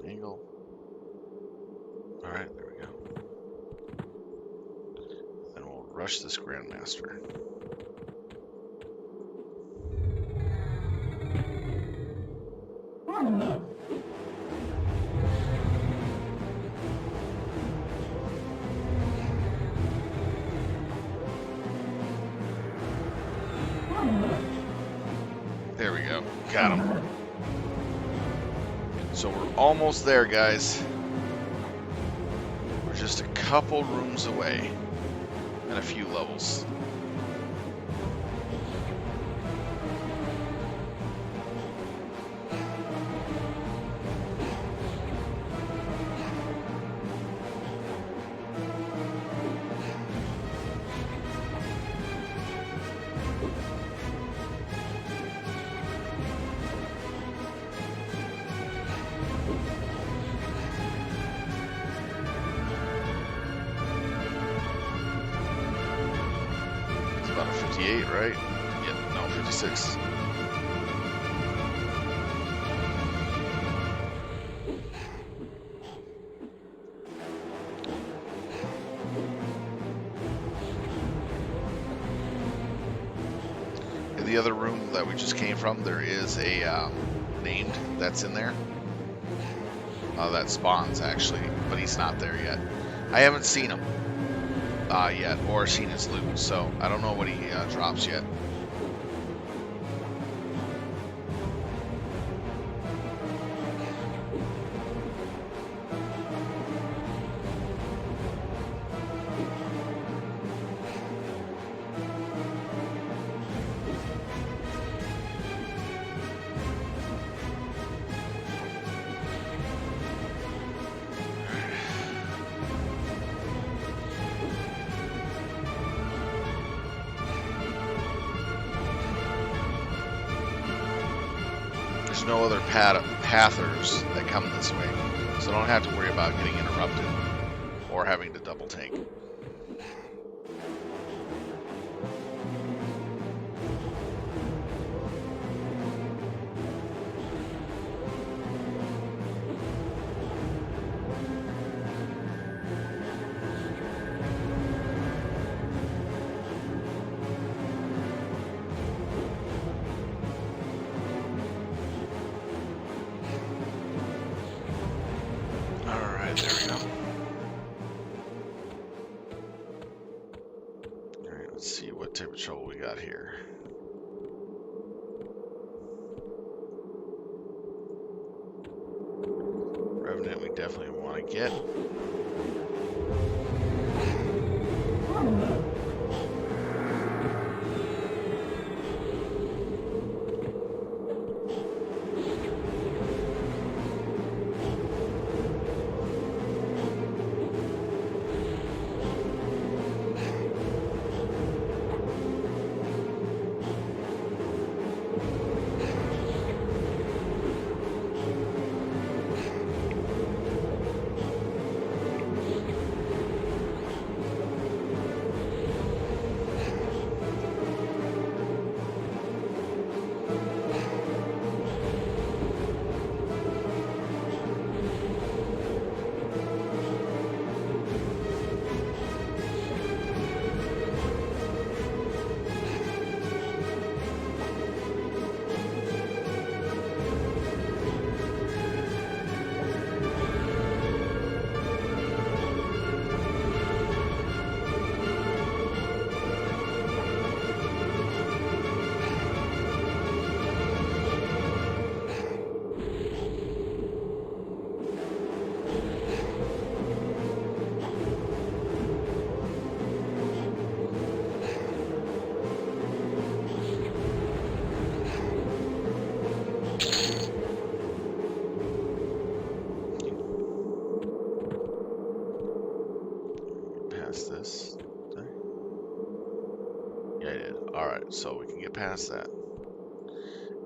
Angle. Alright, there we go. Then we'll rush this Grandmaster. There we go. Got him. So we're almost there, guys. We're just a couple rooms away and a few levels. About a 58, right? Yeah, no, 56. In the other room that we just came from, there is a named that's in there. That spawns, actually, but he's not there yet. I haven't seen him. Yet, or seen his loot, so I don't know what he drops yet. There's no other pathers that come this way, so I don't have to worry about getting interrupted or having to double tank. There we go. Alright, let's see what type of trouble we got here. Revenant we definitely want to get. so we can get past that.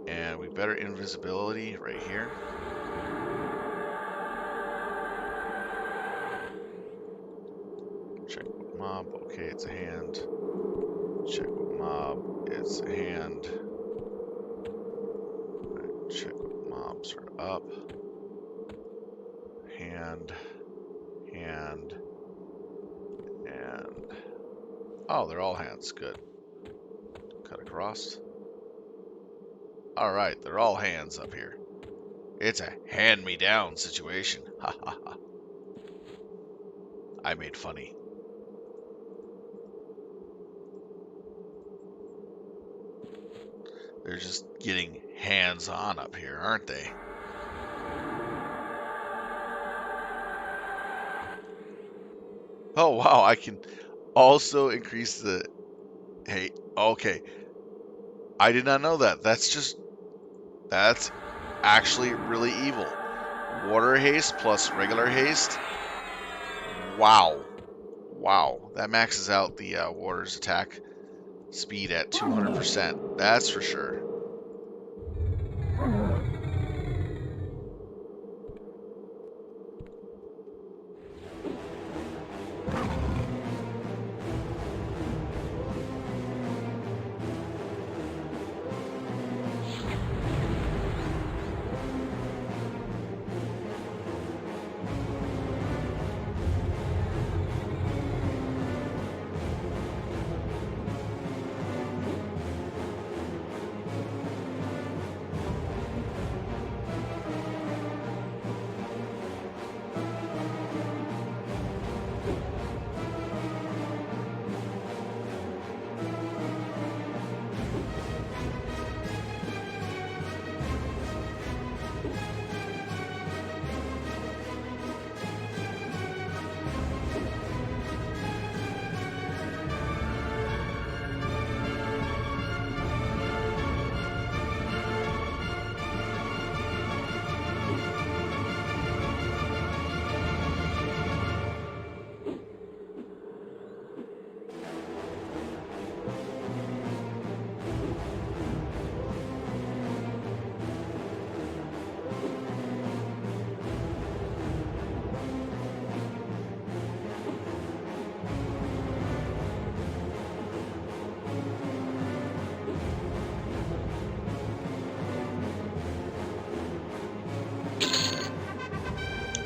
And we better invisibility right here. Check what mob. Okay, it's a hand. Check what mob. It's a hand. Right, check what mobs are up. Hand. Hand. And... oh, they're all hands. Good. Cut across. Alright, they're all hands up here. It's a hand-me-down situation. Ha ha ha. I made funny. They're just getting hands-on up here, aren't they? Oh, wow, I can also increase the... hey, okay. I did not know that. That's actually really evil. Water haste plus regular haste. Wow. Wow. That maxes out the water's attack speed at 200%. That's for sure.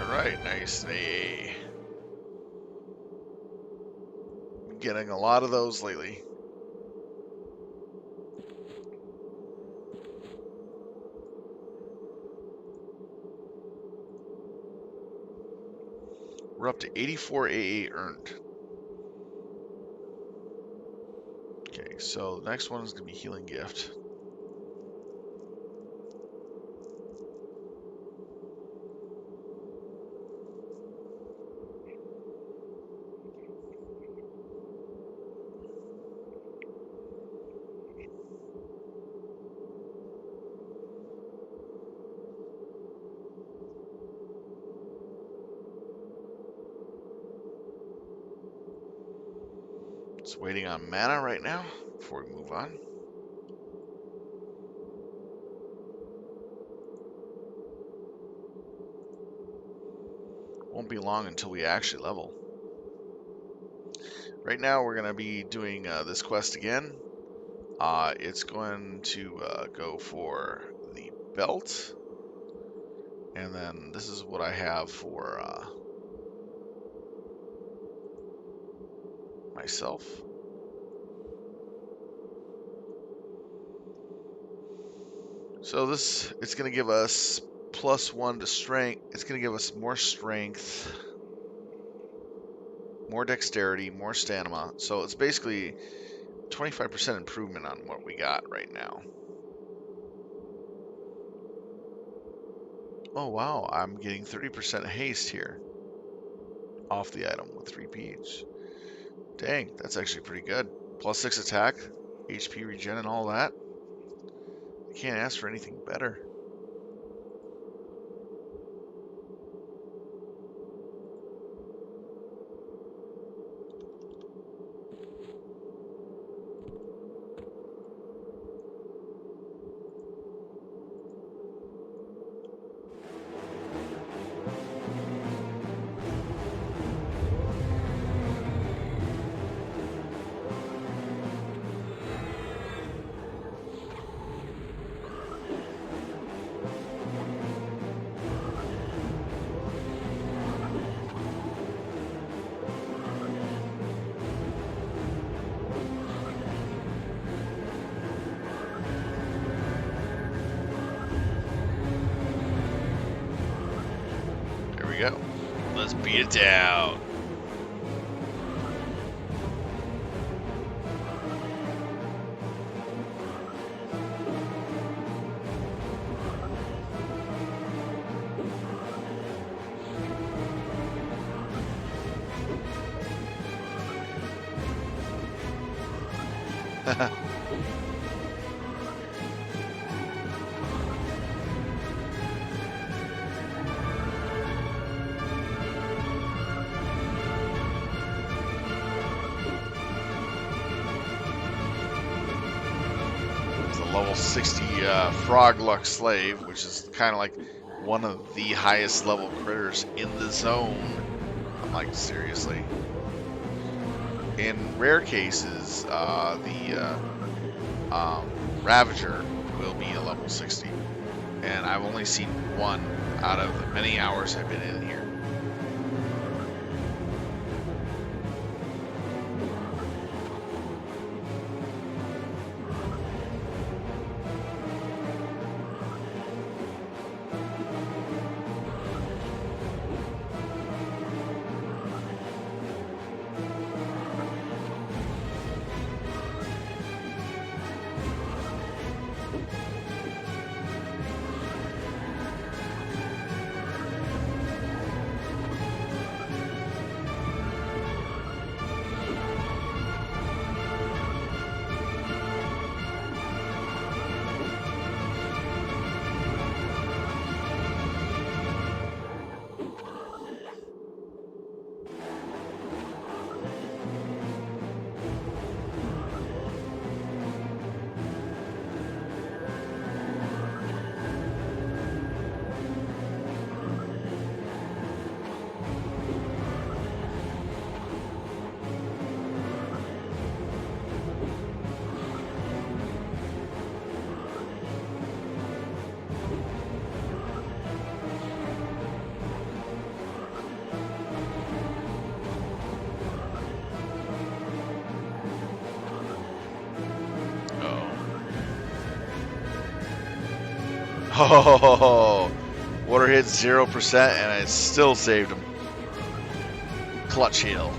Alright, nice. Hey. Been getting a lot of those lately. We're up to 84 AA earned. Okay, so the next one is going to be Healing Gift. Just waiting on mana right now before we move on. Won't be long until we actually level. Right now we're going to be doing this quest again. It's going to go for the belt. And then this is what I have for myself. So it's going to give us +1 to strength. It's going to give us more strength, more dexterity, more stamina. So it's basically 25% improvement on what we got right now. Oh wow, I'm getting 30% haste here off the item with 3p each. Dang, that's actually pretty good. +6 attack, HP regen and all that. I can't ask for anything better. we go. Let's beat it down. Level 60 Frog Luck Slave, which is kind of like one of the highest level critters in the zone. I'm like, seriously. In rare cases, the Ravager will be a level 60. And I've only seen one out of the many hours I've been in here. Oh, water hit 0% and I still saved him. Clutch heal.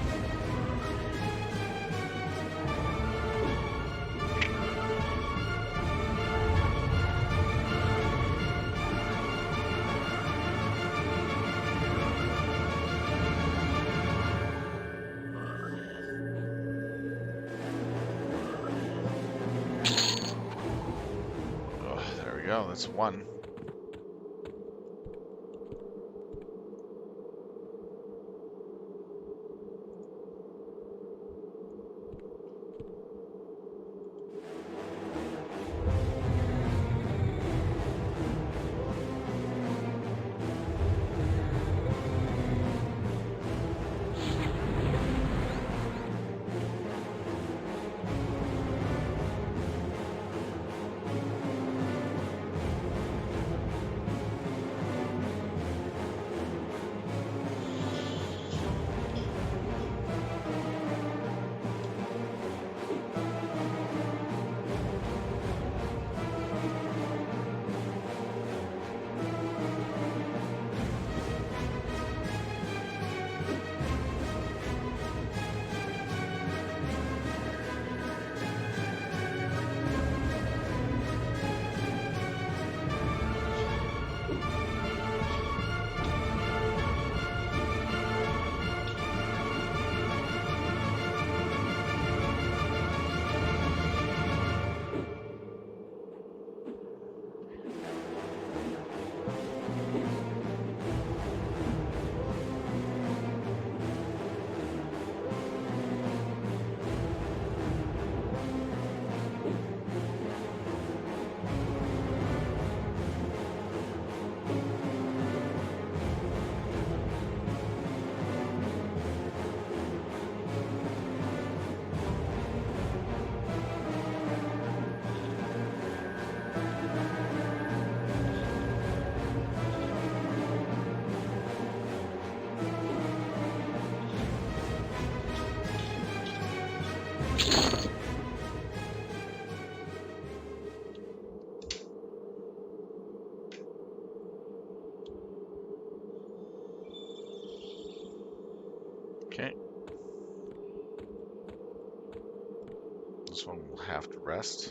Oh, there we go. That's one. this one will have to rest.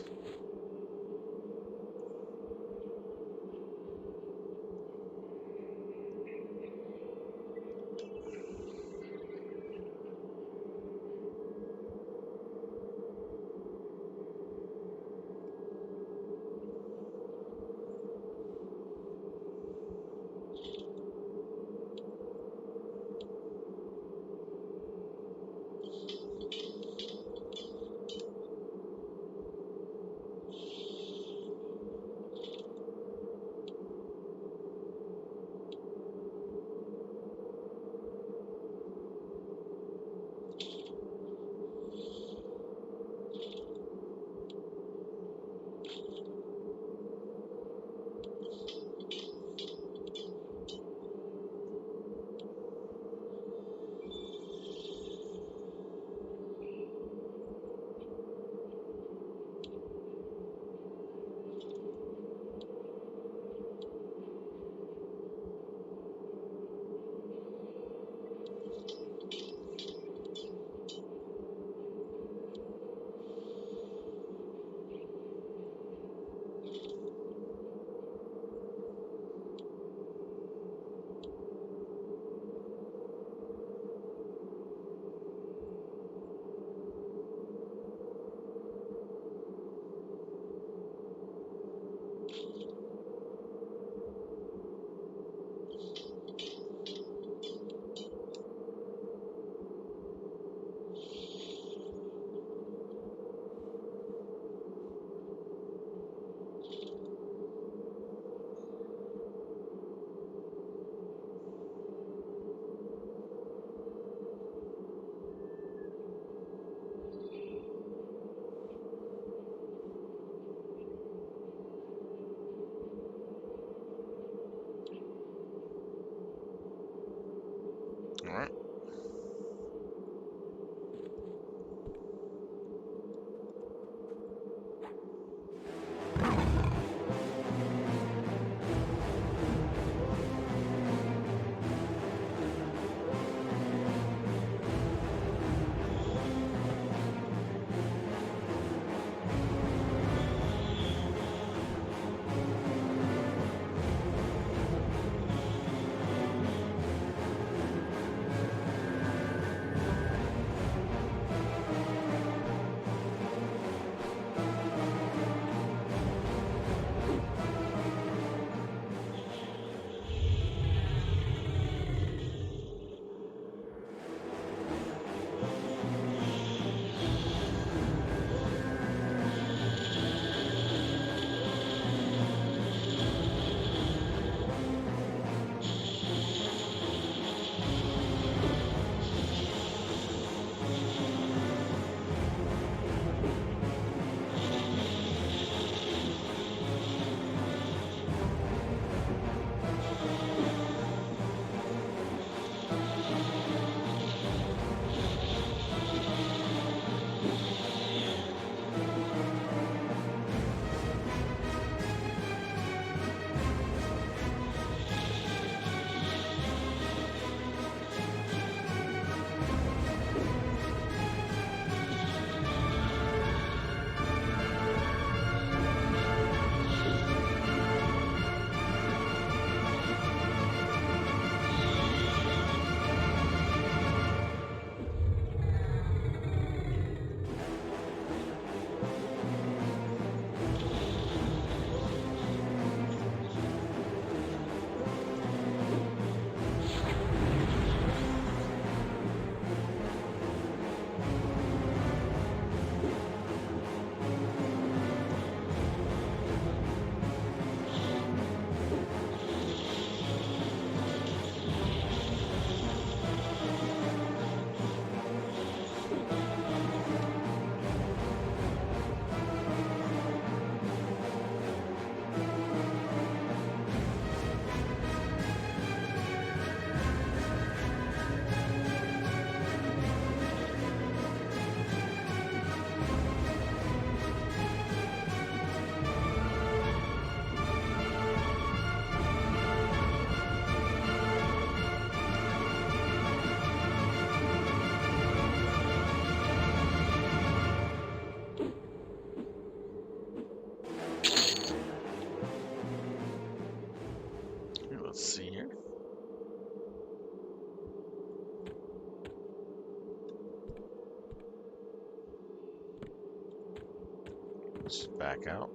Let's back out.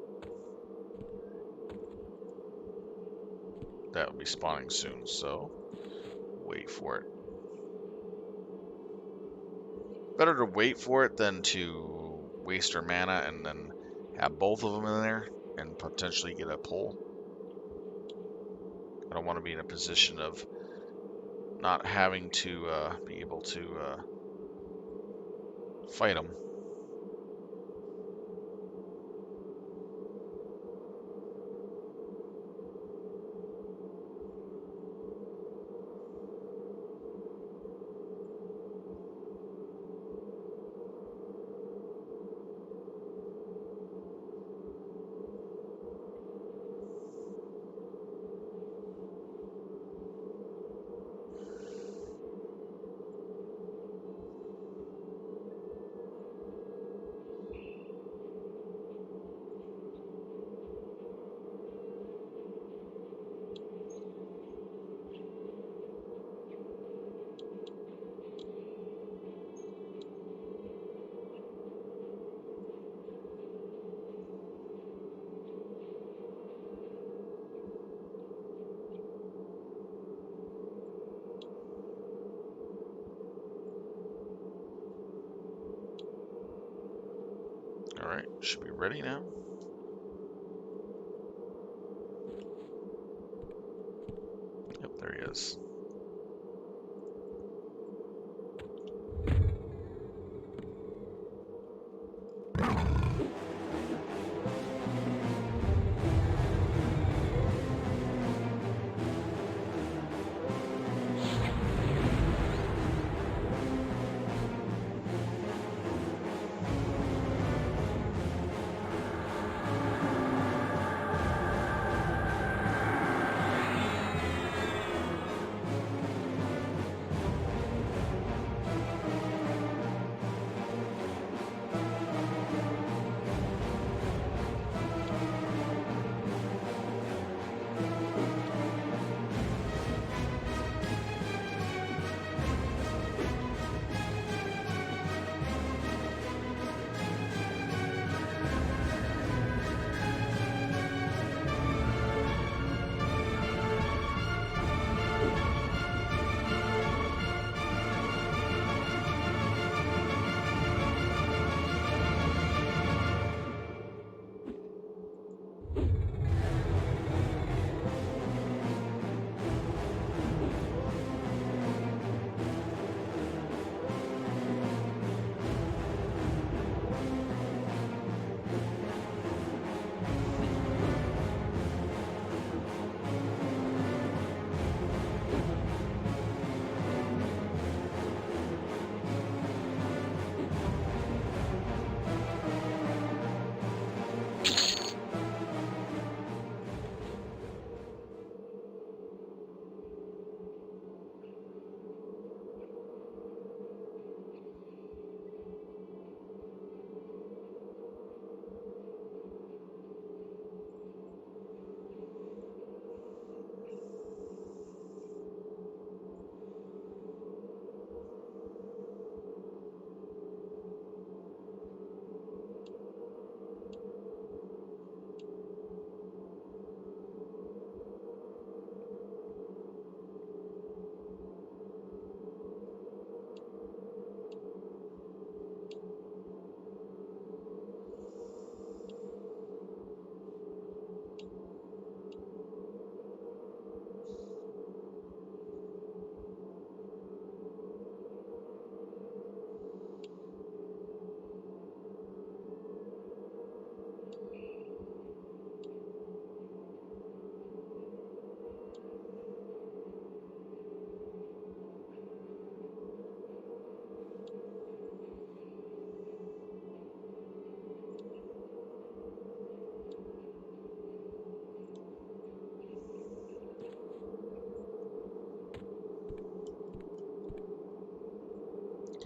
That will be spawning soon, so wait for it. Better to wait for it than to waste our mana and then have both of them in there and potentially get a pull. I don't want to be in a position of not having to be able to fight them. Alright, should be ready now. Yep, there he is.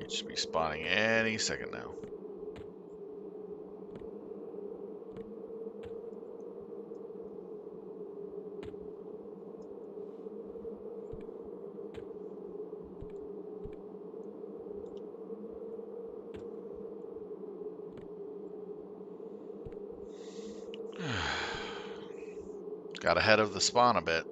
It should be spawning any second now. Got ahead of the spawn a bit.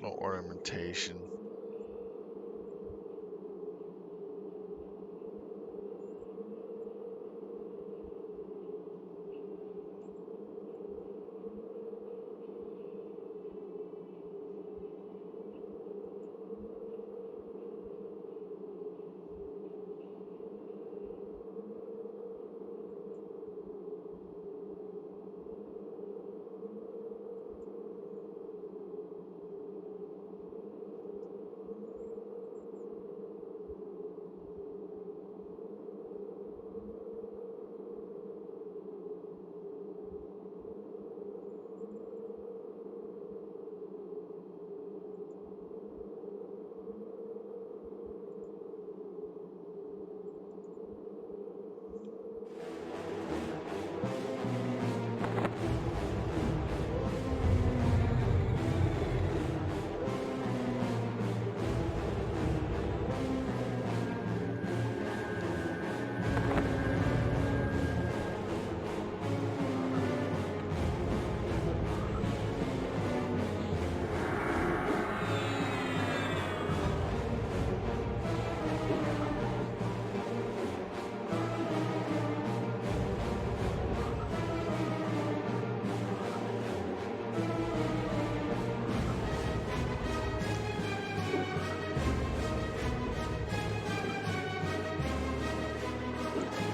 No ornamentation.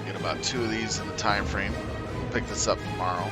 Get about 2 of these in the time frame. Pick this up tomorrow.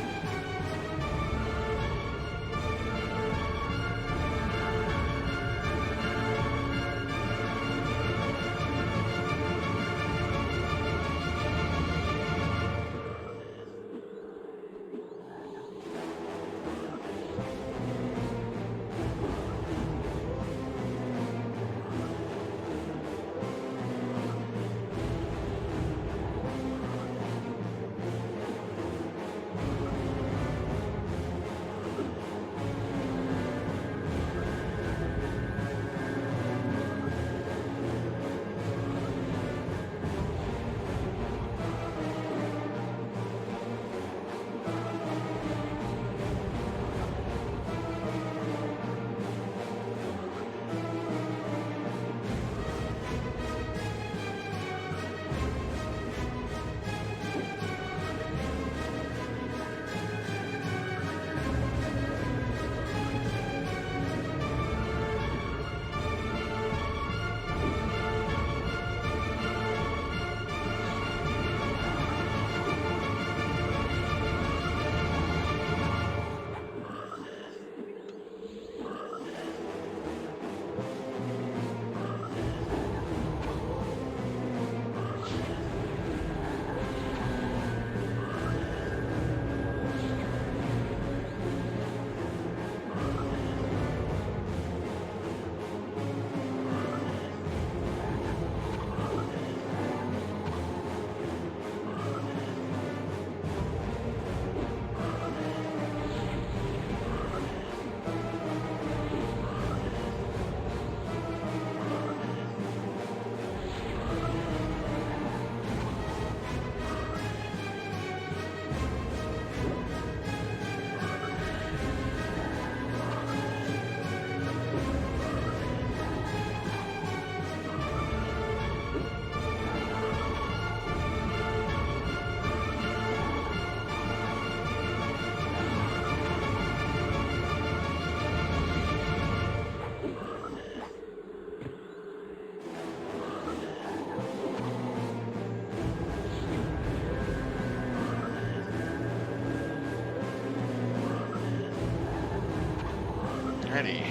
Alrighty.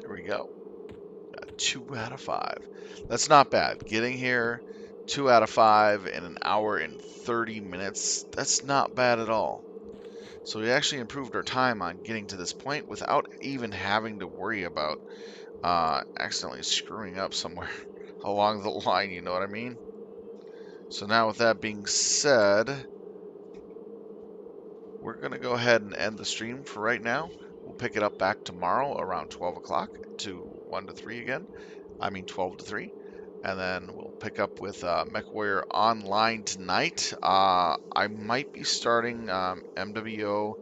There we go. Got 2 out of 5. That's not bad. Getting here 2 out of 5 in an hour and 30 minutes. That's not bad at all. So we actually improved our time on getting to this point without even having to worry about accidentally screwing up somewhere along the line, you know what I mean? So now with that being said, we're going to go ahead and end the stream for right now. We'll pick it up back tomorrow around 12 o'clock to 1 to 3 again. I mean 12 to 3. And then we'll pick up with MechWarrior Online tonight. I might be starting MWO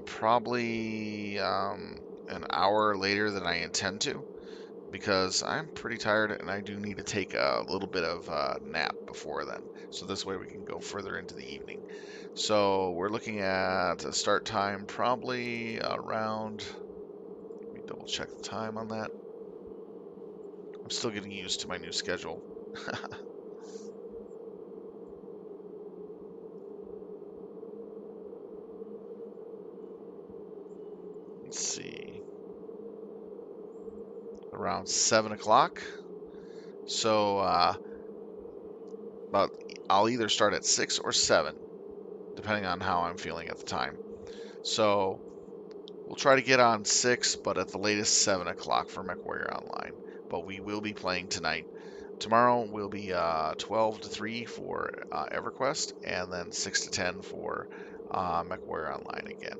probably an hour later than I intend to, because I'm pretty tired and I do need to take a little bit of nap before then. So this way we can go further into the evening. So we're looking at a start time probably around, let me double check the time on that. I'm still getting used to my new schedule. Let's see. Around 7 o'clock. So about, I'll either start at 6 or 7, depending on how I'm feeling at the time. So we'll try to get on 6, but at the latest 7 o'clock for MechWarrior Online. But we will be playing tonight. Tomorrow will be 12 to 3 for EverQuest, and then 6 to 10 for MechWarrior Online again.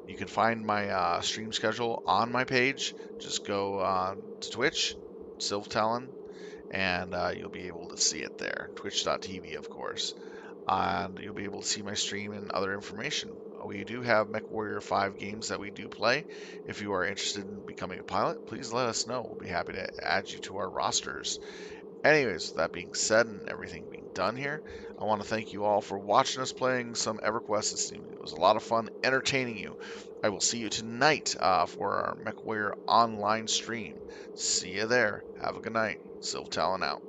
You can find my stream schedule on my page. Just go to Twitch, Sylvtalon, and you'll be able to see it there. Twitch.tv, of course. And you'll be able to see my stream and other information. We do have MechWarrior 5 games that we do play. If you are interested in becoming a pilot, please let us know. We'll be happy to add you to our rosters. Anyways, that being said and everything being done here, I want to thank you all for watching us playing some EverQuest this evening. It was a lot of fun entertaining you. I will see you tonight for our MechWarrior Online stream. See you there. Have a good night. Sylvtalon out.